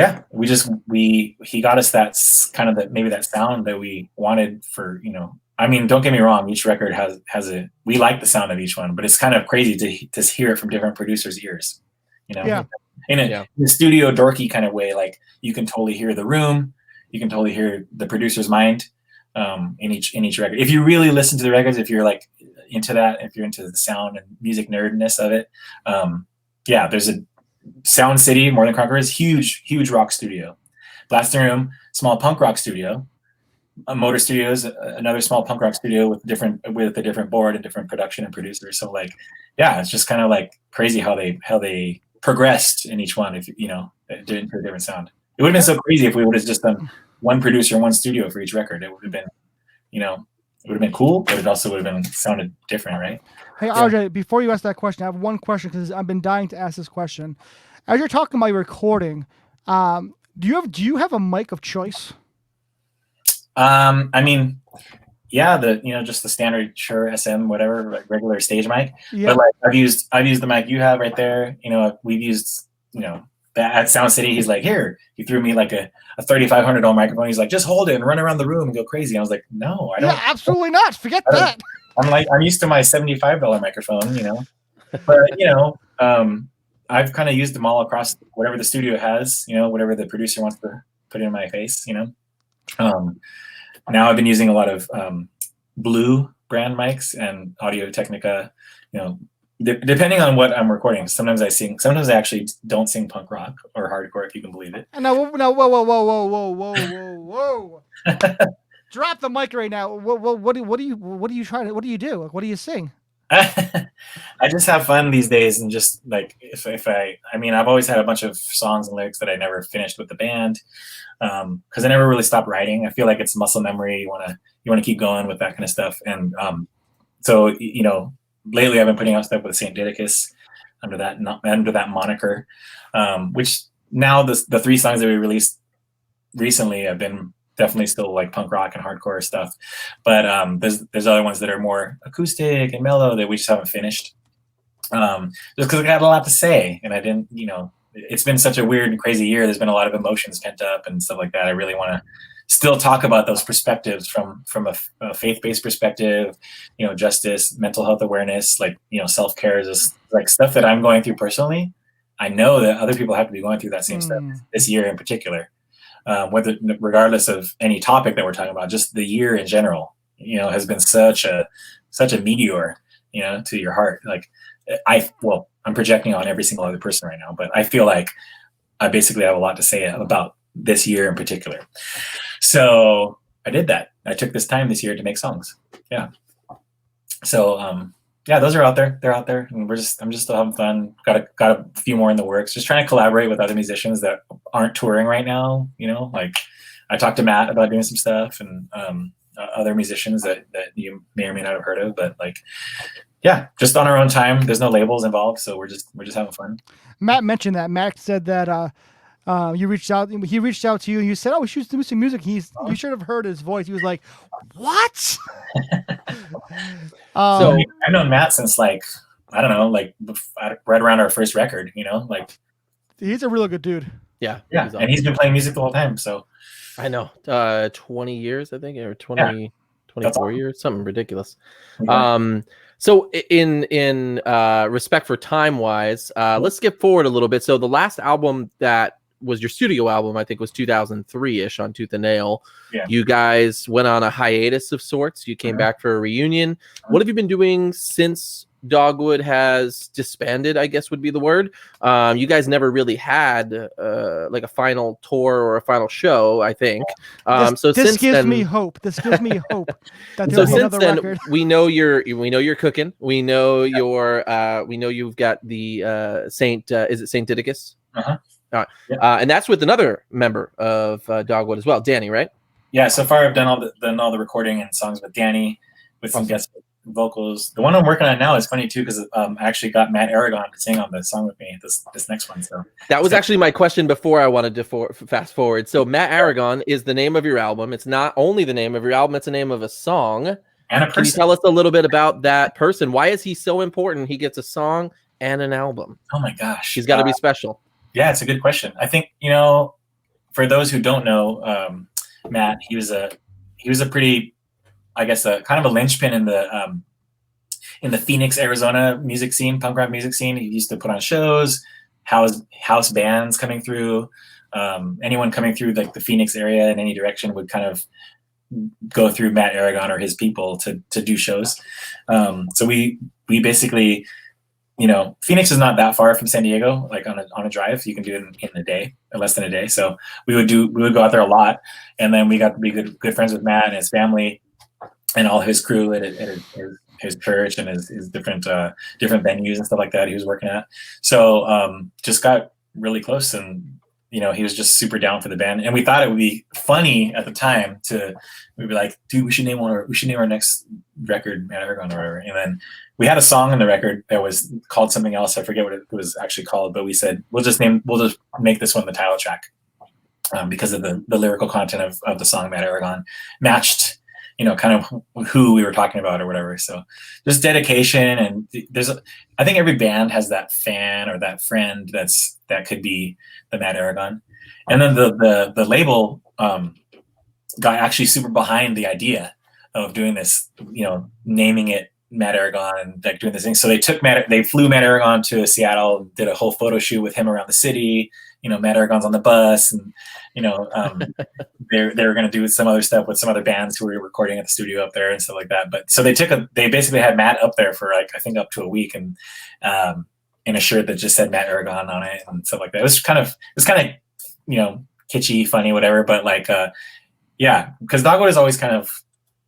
got us that kind of maybe that sound that we wanted for. I mean, don't get me wrong. Each record we like the sound of each one, but it's kind of crazy to hear it from different producers' ears. In a studio dorky kind of way, you can totally hear the room, you can totally hear the producer's mind in each record. If you really listen to the records, if you're into that, if you're into the sound and music nerdness of it, there's a Sound City, More Than Conquerors, huge rock studio. Blasting Room, small punk rock studio. Motor Studios, another small punk rock studio with a different board and different production and producers. So it's just kind of crazy how they progressed in each one. If into a different sound, it would have been so crazy if we would have just done one producer and one studio for each record. It would have been, it would have been cool, but it also would have been sounded different, right? Hey, RJ, before you ask that question, I have one question because I've been dying to ask this question. As you're talking about your recording, do you have a mic of choice? I mean, yeah, just the standard Shure SM, whatever, like regular stage mic. Yeah. But like I've used the mic you have right there. We've used, that at Sound City. He's like, here, he threw me like a $3,500 microphone. He's like, just hold it and run around the room and go crazy. I was like, no, I don't. Yeah, absolutely not. Forget that. I'm used to my $75 microphone, but I've kind of used them all across whatever the studio has, whatever the producer wants to put in my face, Now I've been using a lot of Blue brand mics and Audio Technica, depending on what I'm recording. Sometimes I actually don't sing punk rock or hardcore, if you can believe it. No, whoa. Drop the mic right now. What do you try to, what do you do? What do you sing? I just have fun these days, and just like I've always had a bunch of songs and lyrics that I never finished with the band, because I never really stopped writing. I feel like it's muscle memory. You want to keep going with that kind of stuff, and so lately I've been putting out stuff with Saint Didicus under that moniker, which now the 3 songs that we released recently have been definitely still like punk rock and hardcore stuff, but there's other ones that are more acoustic and mellow that we just haven't finished, just because I got a lot to say, and I didn't, it's been such a weird and crazy year. There's been a lot of emotions pent up and stuff like that. I really want to still talk about those perspectives from a faith-based perspective, justice, mental health awareness, like, self-care is just like stuff that I'm going through personally. I know that other people have to be going through that same stuff this year in particular. Regardless of any topic that we're talking about, just the year in general, has been such a meteor, to your heart. Like I'm projecting on every single other person right now, but I feel like I basically have a lot to say about this year in particular. So I did that. I took this time this year to make songs. Yeah. So, yeah, those are out there. They're out there, and I'm just still having fun. Got a few more in the works. Just trying to collaborate with other musicians that aren't touring right now. Like I talked to Matt about doing some stuff, and other musicians that you may or may not have heard of. But like, yeah, just on our own time. There's no labels involved, so we're just having fun. Matt mentioned that. Matt said that he reached out to you, and you said, "Oh, we should do some music." You should have heard his voice. He was like, "What?" So I've known Matt since like, I don't know, like right around our first record. Like he's a really good dude. Yeah, awesome. And he's been playing music the whole time. So I know, 20 years, I think, or 24 awesome. Years, something ridiculous. Yeah. So in respect for time wise, let's skip forward a little bit. So the last album that was your studio album, I think, was 2003-ish on Tooth and Nail. Yeah. You guys went on a hiatus of sorts. You came back for a reunion. What have you been doing since Dogwood has disbanded, I guess would be the word? You guys never really had like a final tour or a final show, I think. This gives me hope. This gives me hope that there'll be another record. we know you're cooking. We know you've got the Saint. Is it Saint Didicus? And that's with another member of Dogwood as well, Danny, right? Yeah. So far, I've done all the recording and songs with Danny, with some guest vocals. The one I'm working on now is funny too, because I actually got Matt Aragon to sing on the song with me. This next one. So that was actually my question before I wanted to fast forward. So Matt Aragon is the name of your album. It's not only the name of your album; it's the name of a song. And a person. Can you tell us a little bit about that person? Why is he so important? He gets a song and an album. Oh my gosh, he's got to be special. Yeah, it's a good question. I think, for those who don't know, Matt, he was a pretty, I guess, a kind of a linchpin in the Phoenix, Arizona music scene, punk rock music scene. He used to put on shows, house bands coming through. Anyone coming through like the Phoenix area in any direction would kind of go through Matt Aragon or his people to do shows. So we basically, Phoenix is not that far from San Diego, like on a drive. You can do it in a day, or less than a day. So we would go out there a lot, and then we got to be good friends with Matt and his family, and all his crew at his church and his different venues and stuff like that he was working at. So just got really close, and he was just super down for the band, and we thought it would be funny at the time we'd be like, dude, we should name our next record Matt Aragon or whatever. And then we had a song on the record that was called something else. I forget what it was actually called, but we said we'll just make this one the title track. because of the lyrical content of the song Mad Aragon matched, kind of who we were talking about or whatever. So just dedication, and I think every band has that fan or that friend that could be the Mad Aragon. And then the label got actually super behind the idea of doing this, naming it Mad Aragon and like doing this thing. So they flew Mad Aragon to Seattle and did a whole photo shoot with him around the city. Mad Aragon's on the bus, and they were going to do some other stuff with some other bands who were recording at the studio up there and stuff like that. But so they basically had Matt up there for I think up to a week, and in a shirt that just said Mad Aragon on it and stuff like that. It was kind of kitschy, funny, whatever. But because Dogwood is always kind of,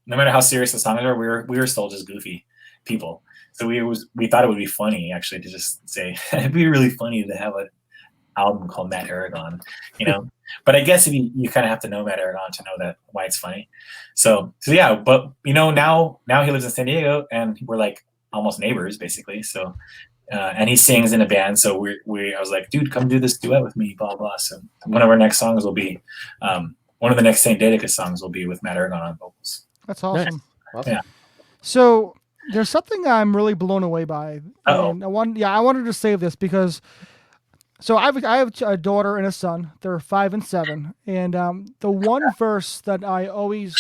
no matter how serious the songs are, we were still just goofy people. So we thought it would be funny actually to just say it'd be really funny to have an album called Mad Aragon, But I guess if you kind of have to know Mad Aragon to know why it's funny. So yeah, but now he lives in San Diego, and we're like almost neighbors basically. So and he sings in a band. So I was like, dude, come do this duet with me, blah blah. So one of our next songs will be one of the next Saint Dedicus songs will be with Mad Aragon on vocals. That's awesome. Nice. Awesome. Yeah. So there's something I'm really blown away by. Uh-oh. And I wanted to save this because, so I have a daughter and a son. They're 5 and 7. And the one verse that I always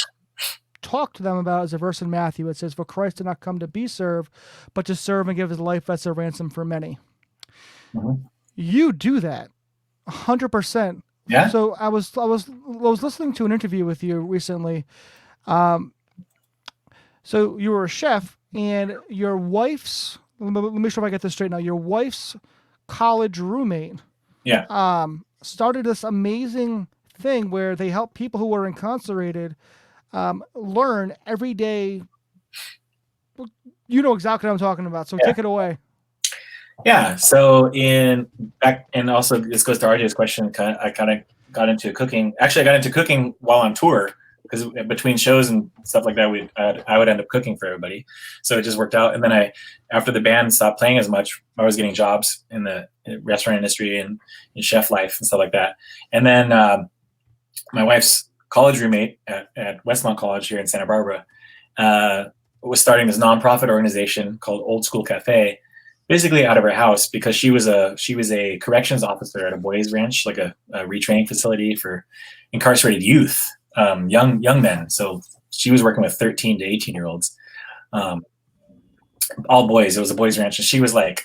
talk to them about is a verse in Matthew. It says, "For Christ did not come to be served, but to serve and give his life as a ransom for many." Mm-hmm. You do that 100%. Yeah. So I was listening to an interview with you recently. So you were a chef, and your wife's, let me make sure if I get this straight now, your wife's college roommate started this amazing thing where they help people who were incarcerated learn every day. You know exactly what I'm talking about, so take it away. Yeah. So and also this goes to RJ's question. I kind of got into cooking. Actually, I got into cooking while on tour, because between shows and stuff like that, I would end up cooking for everybody. So it just worked out. And then after the band stopped playing as much, I was getting jobs in the restaurant industry and in chef life and stuff like that. And then my wife's college roommate at Westmont College here in Santa Barbara was starting this nonprofit organization called Old School Cafe, basically out of her house, because she was a corrections officer at a boys ranch, like a retraining facility for incarcerated youth. Young men. So she was working with 13 to 18-year-olds, all boys. It was a boys ranch, and she was like,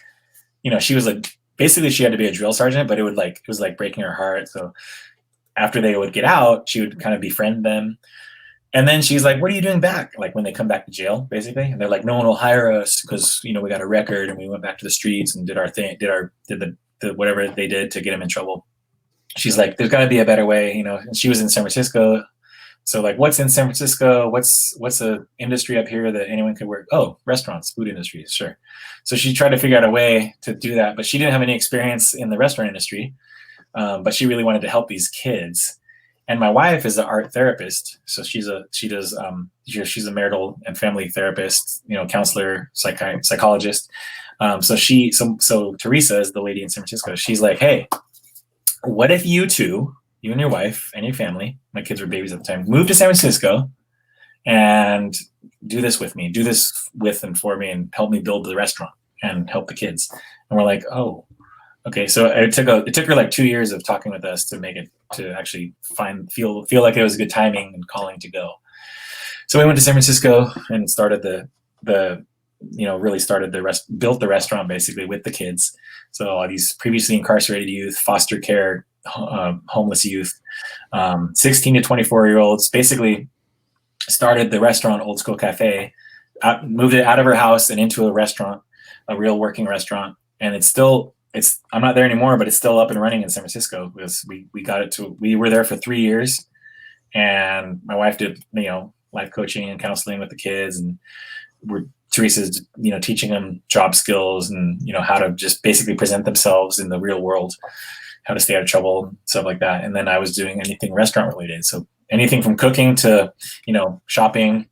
basically she had to be a drill sergeant, but it was like breaking her heart. So after they would get out, she would kind of befriend them. And then she's like, "What are you doing back?" Like when they come back to jail, basically. And they're like, "No one will hire us because, we got a record, and we went back to the streets and did our thing, did the whatever they did to get them in trouble." She's like, "There's got to be a better way," and she was in San Francisco. So like, what's in San Francisco? What's a industry up here that anyone could work? Oh, restaurants, food industries, sure. So she tried to figure out a way to do that, but she didn't have any experience in the restaurant industry. But she really wanted to help these kids. And my wife is an art therapist, so she's a marital and family therapist, counselor, psychologist. So Teresa is the lady in San Francisco. She's like, "Hey, what if you and your wife and your family, my kids were babies at the time, move to San Francisco and do this with me, do this with and for me, and help me build the restaurant and help the kids." And we're like, "Oh, okay." So it took her like 2 years of talking with us to make it, to actually feel like it was good timing and calling to go. So we went to San Francisco and started built the restaurant basically with the kids. So all these previously incarcerated youth, foster care, homeless youth, 16 to 24-year-olds, basically started the restaurant Old School Cafe, moved it out of her house and into a restaurant, a real working restaurant. And I'm not there anymore, but it's still up and running in San Francisco, because we were there for 3 years, and my wife did, life coaching and counseling with the kids, and Teresa's, teaching them job skills and, how to just basically present themselves in the real world, how to stay out of trouble, stuff like that. And then I was doing anything restaurant related. So anything from cooking to, shopping,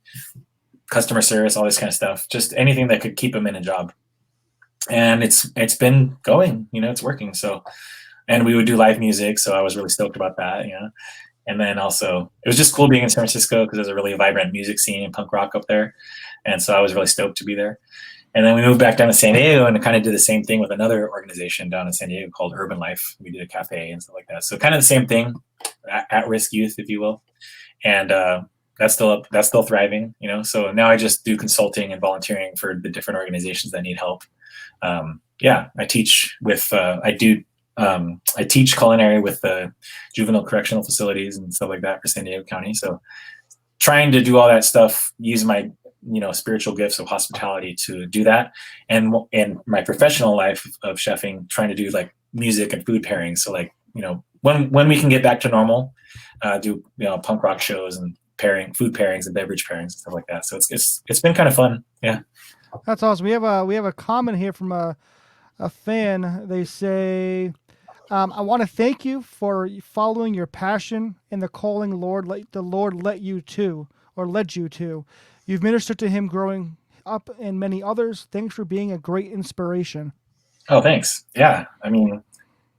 customer service, all this kind of stuff, just anything that could keep them in a job. And it's been going, it's working. So and we would do live music. So I was really stoked about that, you know. And then also it was just cool being in San Francisco because there's a really vibrant music scene and punk rock up there. And so I was really stoked to be there. And then we moved back down to San Diego and kind of did the same thing with another organization down in San Diego called Urban Life. We did a cafe and stuff like that. So kind of the same thing, at-risk youth, if you will. And that's still thriving, you know. So now I just do consulting and volunteering for the different organizations that need help. I teach with I teach culinary with the juvenile correctional facilities and stuff like that for San Diego County. So trying to do all that stuff, use my spiritual gifts of hospitality to do that, and in my professional life of chefing, trying to do like music and food pairings. So like when we can get back to normal, do punk rock shows and food pairings and beverage pairings and stuff like that. So it's been kind of fun. Yeah, that's awesome. We have a comment here from a fan. They say, I want to thank you for following your passion and the calling the Lord led you to. You've ministered to him growing up and many others. Thanks for being a great inspiration. Oh, thanks. Yeah. I mean,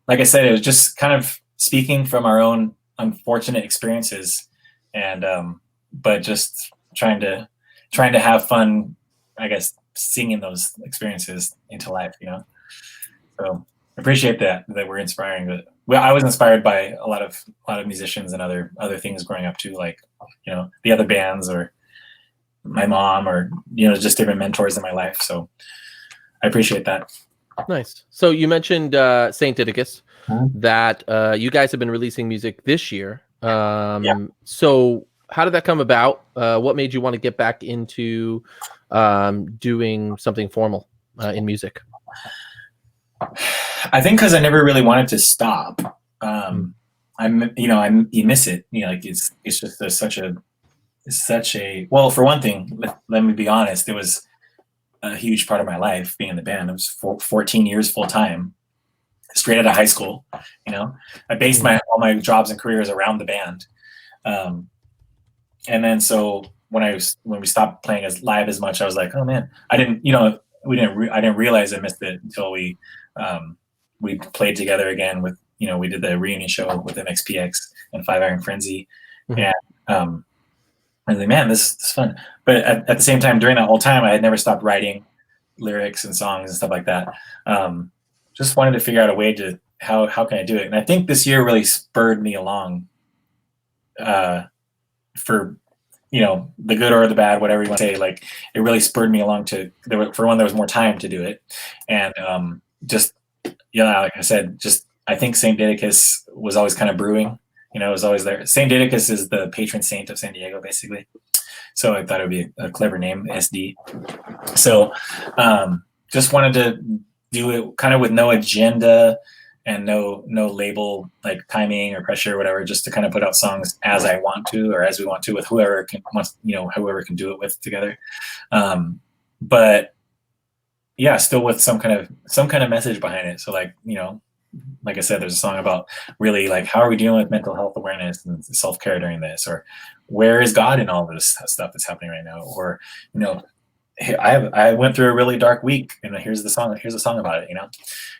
like I said, it was just kind of speaking from our own unfortunate experiences, and but just trying to have fun, I guess, singing those experiences into life, you know. So I appreciate that we're inspiring. But I was inspired by a lot of musicians and other things growing up too, like the other bands or my mom or just different mentors in my life. So I appreciate that. Nice. So you mentioned Saint Didicus, that you guys have been releasing music this year. So how did that come about? What made you want to get back into doing something formal in music? I think because I never really wanted to stop. You miss it. Like it's just such a well, for one thing, let me be honest, it was a huge part of my life being in the band. It was 14 years full time, straight out of high school. I based all my jobs and careers around the band. And then so when we stopped playing as live as much, I was like, oh man, I didn't realize I missed it until we played together again with, we did the reunion show with MXPX and 5 Iron Frenzy. And I was like, man, this is fun. But at the same time, during that whole time, I had never stopped writing lyrics and songs and stuff like that. Just wanted to figure out a way to, how can I do it? And I think this year really spurred me along for, the good or the bad, whatever you want to say. Like, it really spurred me along for one, there was more time to do it. And like I said, I think St. Didicus was always kind of brewing. It was always there. St. Didicus is the patron saint of San Diego, basically. So I thought it would be a clever name, SD. So just wanted to do it kind of with no agenda and no label, like timing or pressure or whatever, just to kind of put out songs as I want to, or as we want to, with whoever can do it with together. But yeah, still with some kind of message behind it. So like I said, there's a song about really like, how are we dealing with mental health awareness and self-care during this, or where is God in all this stuff that's happening right now? Or, I went through a really dark week, and here's a song about it,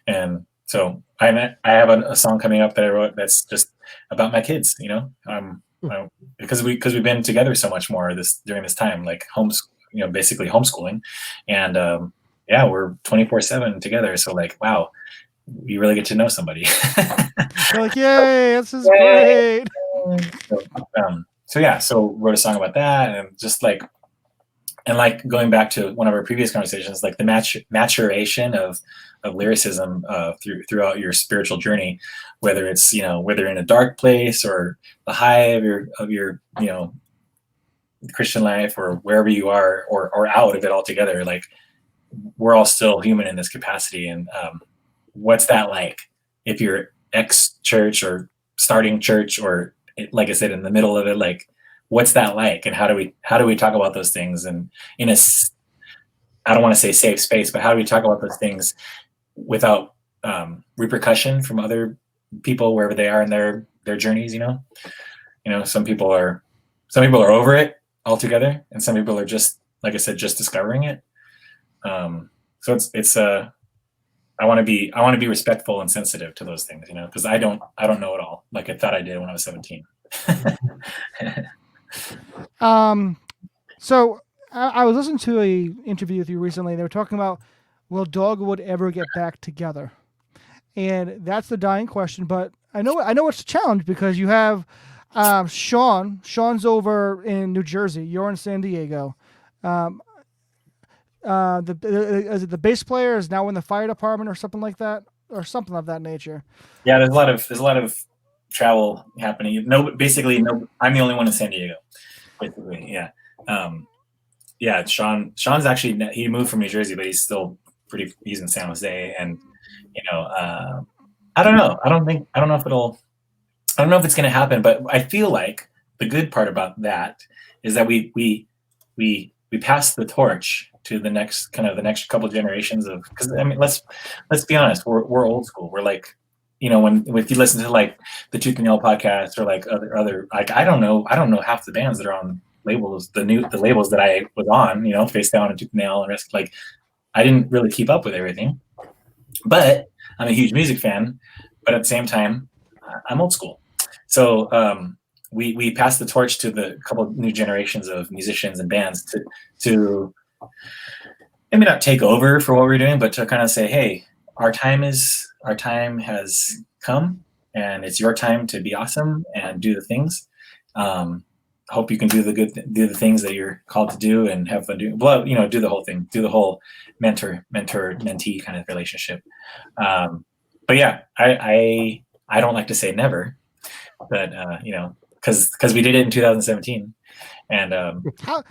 And so I have a song coming up that I wrote that's just about my kids, because we've been together so much more during this time, like basically homeschooling, and we're 24/7 together. So like, wow, you really get to know somebody. You're like, yay, this is great. So wrote a song about that, and just like going back to one of our previous conversations, like the maturation of lyricism throughout your spiritual journey, whether it's whether in a dark place or the high of your Christian life, or wherever you are, or out of it altogether. Like, we're all still human in this capacity, and what's that like if you're ex-church or starting church, or like I said, in the middle of it? Like, what's that like, and how do we talk about those things, and in I don't want to say safe space, but how do we talk about those things without repercussion from other people wherever they are in their journeys? Some people are over it altogether, and some people are just, like I said, just discovering it. So it's I want to be respectful and sensitive to those things, because I don't know it all like I thought I did when I was 17. So I was listening to a interview with you recently. They were talking about, will Dogwood ever get back together? And that's the dying question. But I know it's a challenge because you have Sean. Sean's over in New Jersey. You're in San Diego. The bass player is now in the fire department or something like that, or something of that nature. Yeah, there's a lot of travel happening. Basically, I'm the only one in San Diego. Basically, yeah. Yeah, Sean's actually, he moved from New Jersey, but he's in San Jose, and I don't know. I don't know if it's going to happen, but I feel like the good part about that is that we pass the torch to the next couple of generations of, because I mean, let's be honest, we're old school. We're like, if you listen to like the Tooth and Nail podcast or like other like, I don't know half the bands that are on labels, the labels that I was on, Face Down and Tooth and Nail and rest, like I didn't really keep up with everything, but I'm a huge music fan, but at the same time, I'm old school. So we pass the torch to the couple of new generations of musicians and bands to maybe not take over for what we're doing, but to kind of say, hey, our time has come, and it's your time to be awesome and do the things. Hope you can do the things that you're called to do and have fun doing. Well, do the whole thing, do the whole mentor-mentee kind of relationship. But yeah, I don't like to say never, but because we did it in 2017. And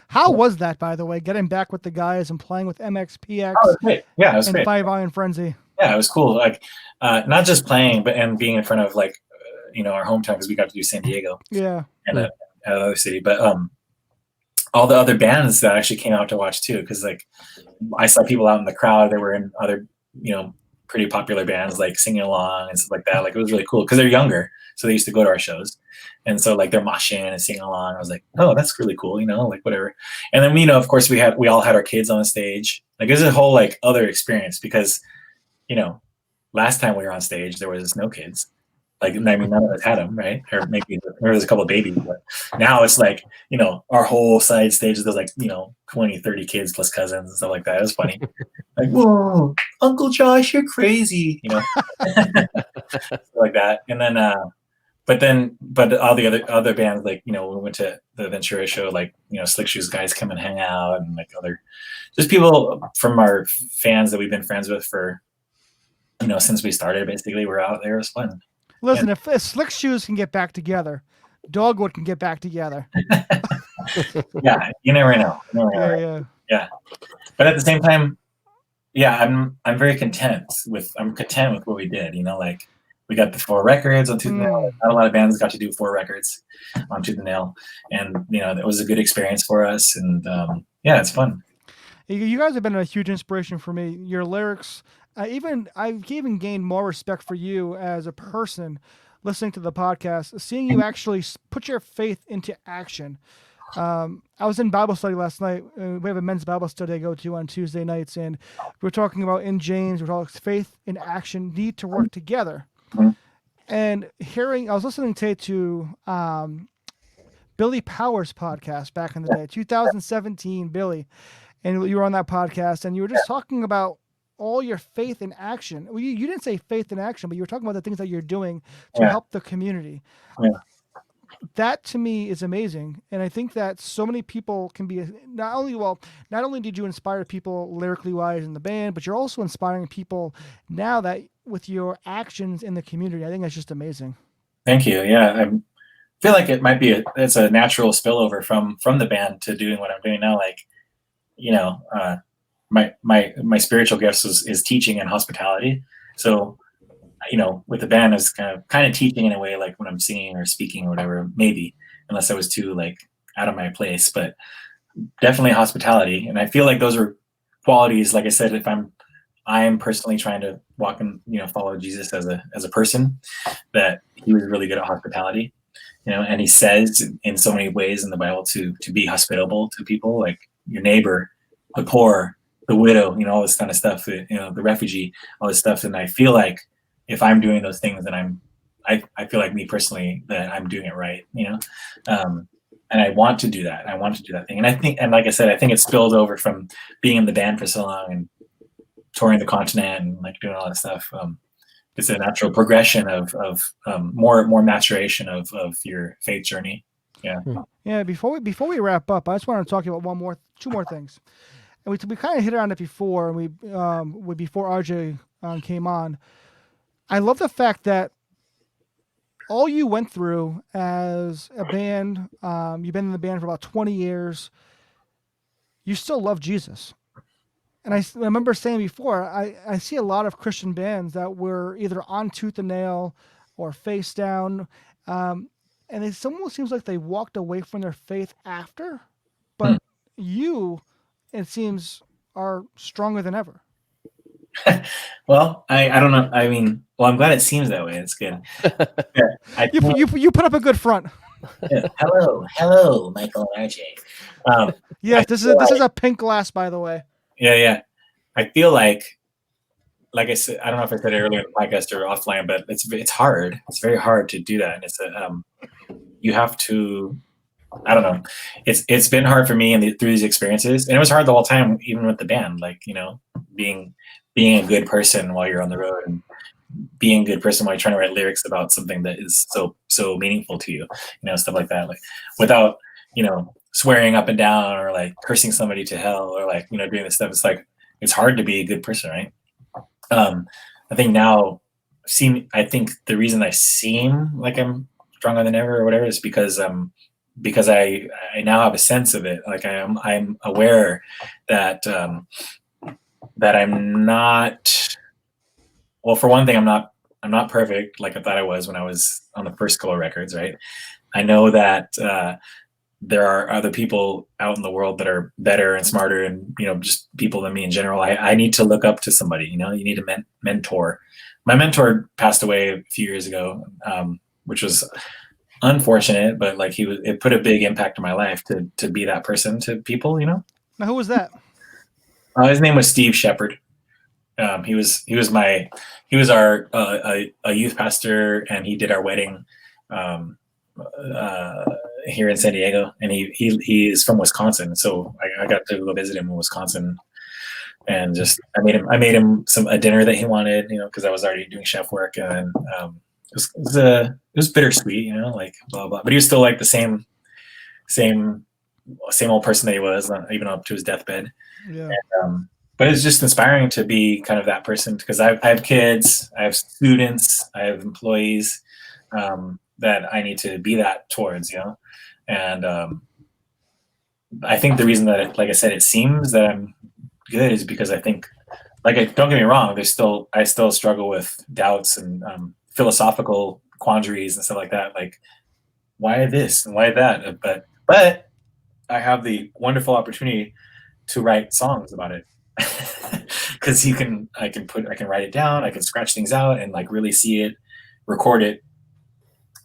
how was that, by the way, getting back with the guys and playing with MXPX? Oh, it was great. Yeah, it was great. Five Iron Frenzy. Yeah, it was cool. Like not just playing, and being in front of like our hometown, because we got to do San Diego. Yeah. And another city, but all the other bands that actually came out to watch too, because like I saw people out in the crowd that were in other pretty popular bands like singing along and stuff like that. Like it was really cool because they're younger, so they used to go to our shows, and so like they're moshing and singing along. I was like, oh, that's really cool, like whatever. And then of course we all had our kids on stage. Like it was a whole like other experience because last time we were on stage there was no kids. Like, I mean, none of us had them, right? Or maybe there was a couple of babies, but now it's like, our whole side stage, there's like, 20, 30 kids plus cousins and stuff like that. It was funny. Like, whoa, Uncle Josh, you're crazy, like that. And then, but all the other bands, like, we went to the Ventura show, like, Slick Shoes guys come and hang out, and like just people from our fans that we've been friends with for, since we started, basically, we're out there. It was fun. Listen, if Slick Shoes can get back together, Dogwood can get back together. Yeah, you never know. Yeah. But at the same time, yeah, I'm very content with what we did. Like we got the 4 records on Tooth and Nail. Not a lot of bands got to do 4 records on Tooth and Nail, and it was a good experience for us. And yeah, it's fun. You guys have been a huge inspiration for me. Your lyrics. I've even gained more respect for you as a person listening to the podcast, seeing you actually put your faith into action. I was in Bible study last night. We have a men's Bible study I go to on Tuesday nights, and we're talking about in James, we're talking faith and action need to work together. Mm-hmm. And I was listening to Billy Powers' podcast back in the day, 2017, Billy, and you were on that podcast, and you were just talking about all your faith in action. Well, you didn't say faith in action, but you were talking about the things that you're doing to help the community. Yeah. That to me is amazing. And I think that so many people can be not only did you inspire people lyrically wise in the band, but you're also inspiring people now that with your actions in the community. I think that's just amazing. Thank you. Yeah. I feel like it might be it's a natural spillover from the band to doing what I'm doing now. Like, my spiritual gifts is teaching and hospitality. So, with the band, I was kind of teaching in a way, like when I'm singing or speaking or whatever, maybe, unless I was too like out of my place, but definitely hospitality. And I feel like those are qualities. Like I said, if I'm personally trying to walk and, follow Jesus as a person, that he was really good at hospitality, and he says in so many ways in the Bible to be hospitable to people, like your neighbor, the poor, the widow, all this kind of stuff, the refugee, all this stuff. And I feel like if I'm doing those things, then I feel like me personally that I'm doing it right, and I want to do that. I want to do that thing. And I think, and like I said, I think it spilled over from being in the band for so long and touring the continent and like doing all that stuff. It's a natural progression of more maturation of your faith journey. Yeah. Yeah. Before we wrap up, I just want to talk about two more things. And we kind of hit on it before, and before RJ came on. I love the fact that all you went through as a band, you've been in the band for about 20 years. You still love Jesus. And I remember saying before, I see a lot of Christian bands that were either on tooth and nail or face down. And it almost seems like they walked away from their faith after. But you, it seems, are stronger than ever. Well, I don't know. I mean, well, I'm glad it seems that way. It's good. Yeah, you put up a good front. Yeah. Hello, Michael and RJ. Yes, this is a pink glass, by the way. Yeah. I feel like I said, I don't know if I said it earlier in the podcast or offline, but it's hard. It's very hard to do that, and it's you have to. I don't know. It's been hard for me through these experiences, and it was hard the whole time, even with the band. Like being a good person while you're on the road, and being a good person while you're trying to write lyrics about something that is so meaningful to you, stuff like that. Like without swearing up and down or like cursing somebody to hell or like doing this stuff. It's like it's hard to be a good person, right? I think now, I think the reason I seem like I'm stronger than ever or whatever is because I now have a sense of it. Like I'm aware that that I'm not. Well, for one thing, I'm not perfect like I thought I was when I was on the first couple of records, right? I know that there are other people out in the world that are better and smarter and just people than me in general. I need to look up to somebody. You need a mentor. My mentor passed away a few years ago, which was unfortunate, but like it put a big impact on my life to be that person to people. Now, who was that? His name was Steve Shepard. He was our a youth pastor, and he did our wedding here in San Diego, and he is from Wisconsin, so I got to go visit him in Wisconsin, and just I made him a dinner that he wanted, because I was already doing chef work, and it was bittersweet, like blah blah, but he was still like the same old person that he was, even up to his deathbed. Yeah. And, but it's just inspiring to be kind of that person, because I have kids, I have students, I have employees that I need to be that towards, and I think the reason that, like I said, it seems that I'm good is because I think, don't get me wrong, I still struggle with doubts and philosophical quandaries and stuff like that. Like, why this and why that? But I have the wonderful opportunity to write songs about it. Because I can write it down, I can scratch things out and like really see it, record it,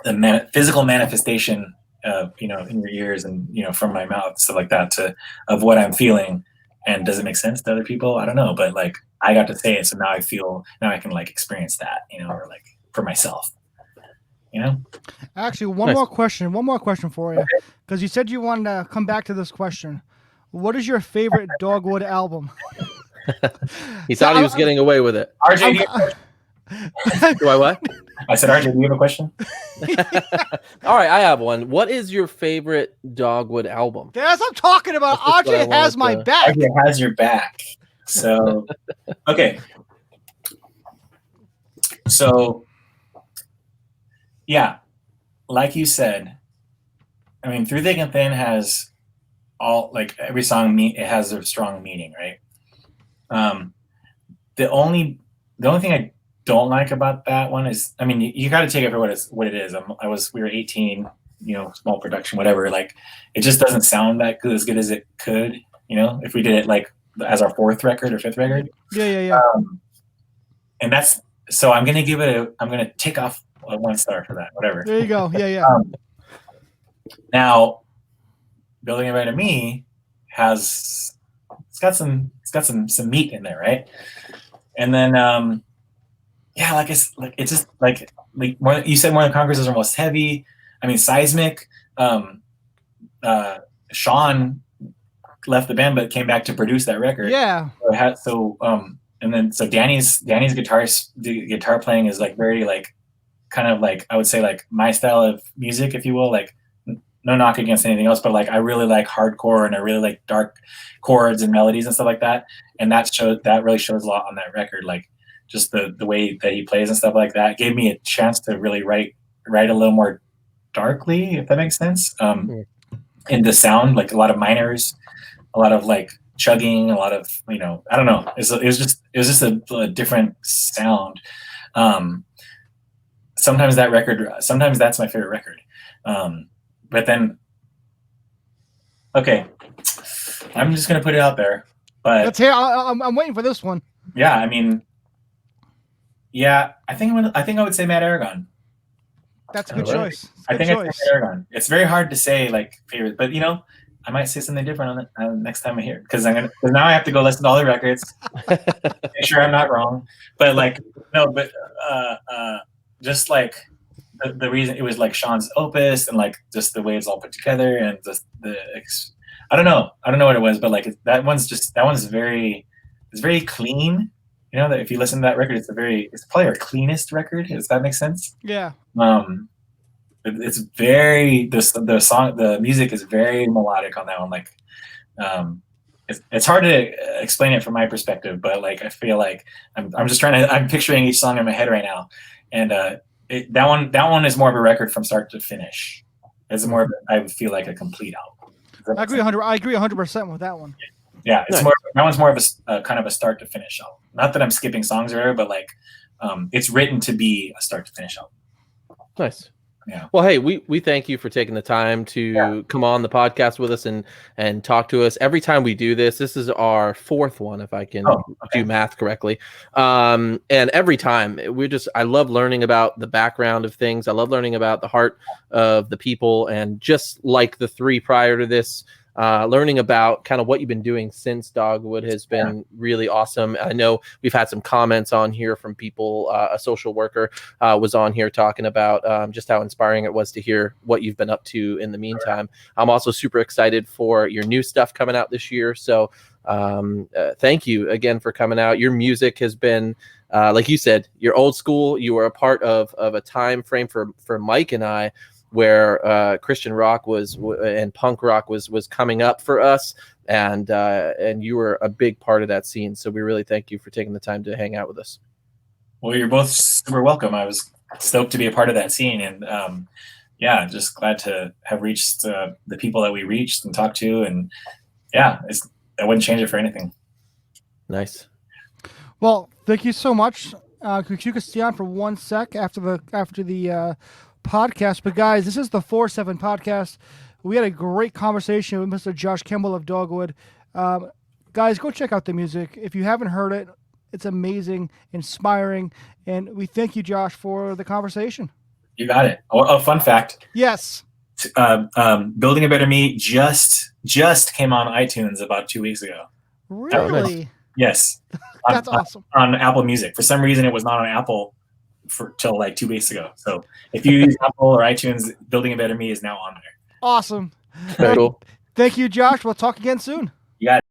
the physical manifestation of in your ears and from my mouth, stuff like that, of what I'm feeling. And does it make sense to other people? I don't know, but like I got to say it, so now I can like experience that, or like for myself. Actually, one more question for you, because you said you wanted to come back to this question. What is your favorite Dogwood album? He thought he was getting away with it. RJ, do I what? I said, RJ, do you have a question? All right, I have one. What is your favorite Dogwood album? That's what I'm talking about. RJ has my back. RJ has your back. So, okay. So, yeah, like you said, I mean, Through Thick and Thin has all, like every song, it has a strong meaning, right? The only thing I don't like about that one is, I mean, you got to take it for what it is. We were 18, small production, whatever. Like, it just doesn't sound that good, as good as it could, if we did it like as our fourth record or fifth record. Yeah. And that's, so I'm going to tick off a 1 star for that, whatever. There you go. Yeah. Now, Building It Right to Me has it's got some meat in there, right? And then like it's just like more, you said more than Conquerors is almost heavy. I mean, Seismic. Sean left the band but came back to produce that record. Yeah. And then Danny's guitar playing is like very like kind of like, I would say like my style of music, if you will. Like, no knock against anything else, but like I really like hardcore and I really like dark chords and melodies and stuff like that. And that really shows a lot on that record. Like just the way that he plays and stuff like that gave me a chance to really write a little more darkly, if that makes sense. In the sound, like a lot of minors, a lot of like chugging, a lot of, I don't know. It was just a different sound. Sometimes that's my favorite record. But then, okay, I'm just gonna put it out there. But let's hear. I'm waiting for this one. Yeah, I mean, I think I would say Mad Aragon. That's a good choice. I think it's Mad Aragon. It's very hard to say like favorite, but I might say something different on it next time I hear it, because now I have to go listen to all the records, make sure I'm not wrong. But like just like the reason it was like Sean's opus and like just the way it's all put together and just I don't know what it was, but like that one's very clean. That if you listen to that record, it's probably our cleanest record. Does that make sense? Yeah. It's very the music is very melodic on that one. Like, it's hard to explain it from my perspective, but like I feel like I'm picturing each song in my head right now, and that one is more of a record from start to finish. It's more of I feel like a complete album. I agree 100% with that one. Yeah, it's nice. That one's more of a kind of a start to finish album. Not that I'm skipping songs or whatever, but like it's written to be a start to finish album. Nice. Yeah. Well, hey, we thank you for taking the time to come on the podcast with us and talk to us. Every time we do this is our fourth one, if I can do math correctly. And every time I love learning about the background of things. I love learning about the heart of the people, and just like the three prior to this, learning about kind of what you've been doing since Dogwood has been really awesome. I know we've had some comments on here from people. A social worker was on here talking about just how inspiring it was to hear what you've been up to in the meantime. I'm also super excited for your new stuff coming out this year. So thank you again for coming out. Your music has been, like you said, you're old school. You were a part of a time frame for Mike and I, where Christian rock and punk rock was coming up for us, and you were a big part of that scene. So we really thank you for taking the time to hang out with us. Well, you're both super welcome. I was stoked to be a part of that scene, and just glad to have reached the people that we reached and talked to, and I wouldn't change it for anything. Nice. Well, thank you so much. Could you stay on for 1 sec after the podcast? But guys, this is the 4-7 podcast. We had a great conversation with Mr. Josh Kemble of Dogwood. Guys, go check out the music. If you haven't heard it, it's amazing, inspiring, and we thank you, Josh, for the conversation. You got it. A fun fact. Yes. Building a Better Me just came on iTunes about 2 weeks ago. Really? Yes. That's awesome. On Apple Music. For some reason, it was not on Apple till like 2 weeks ago. So if you use Apple or iTunes, Building a Better Me is now on there. Awesome. Very cool. Thank you, Josh. We'll talk again soon. You got it.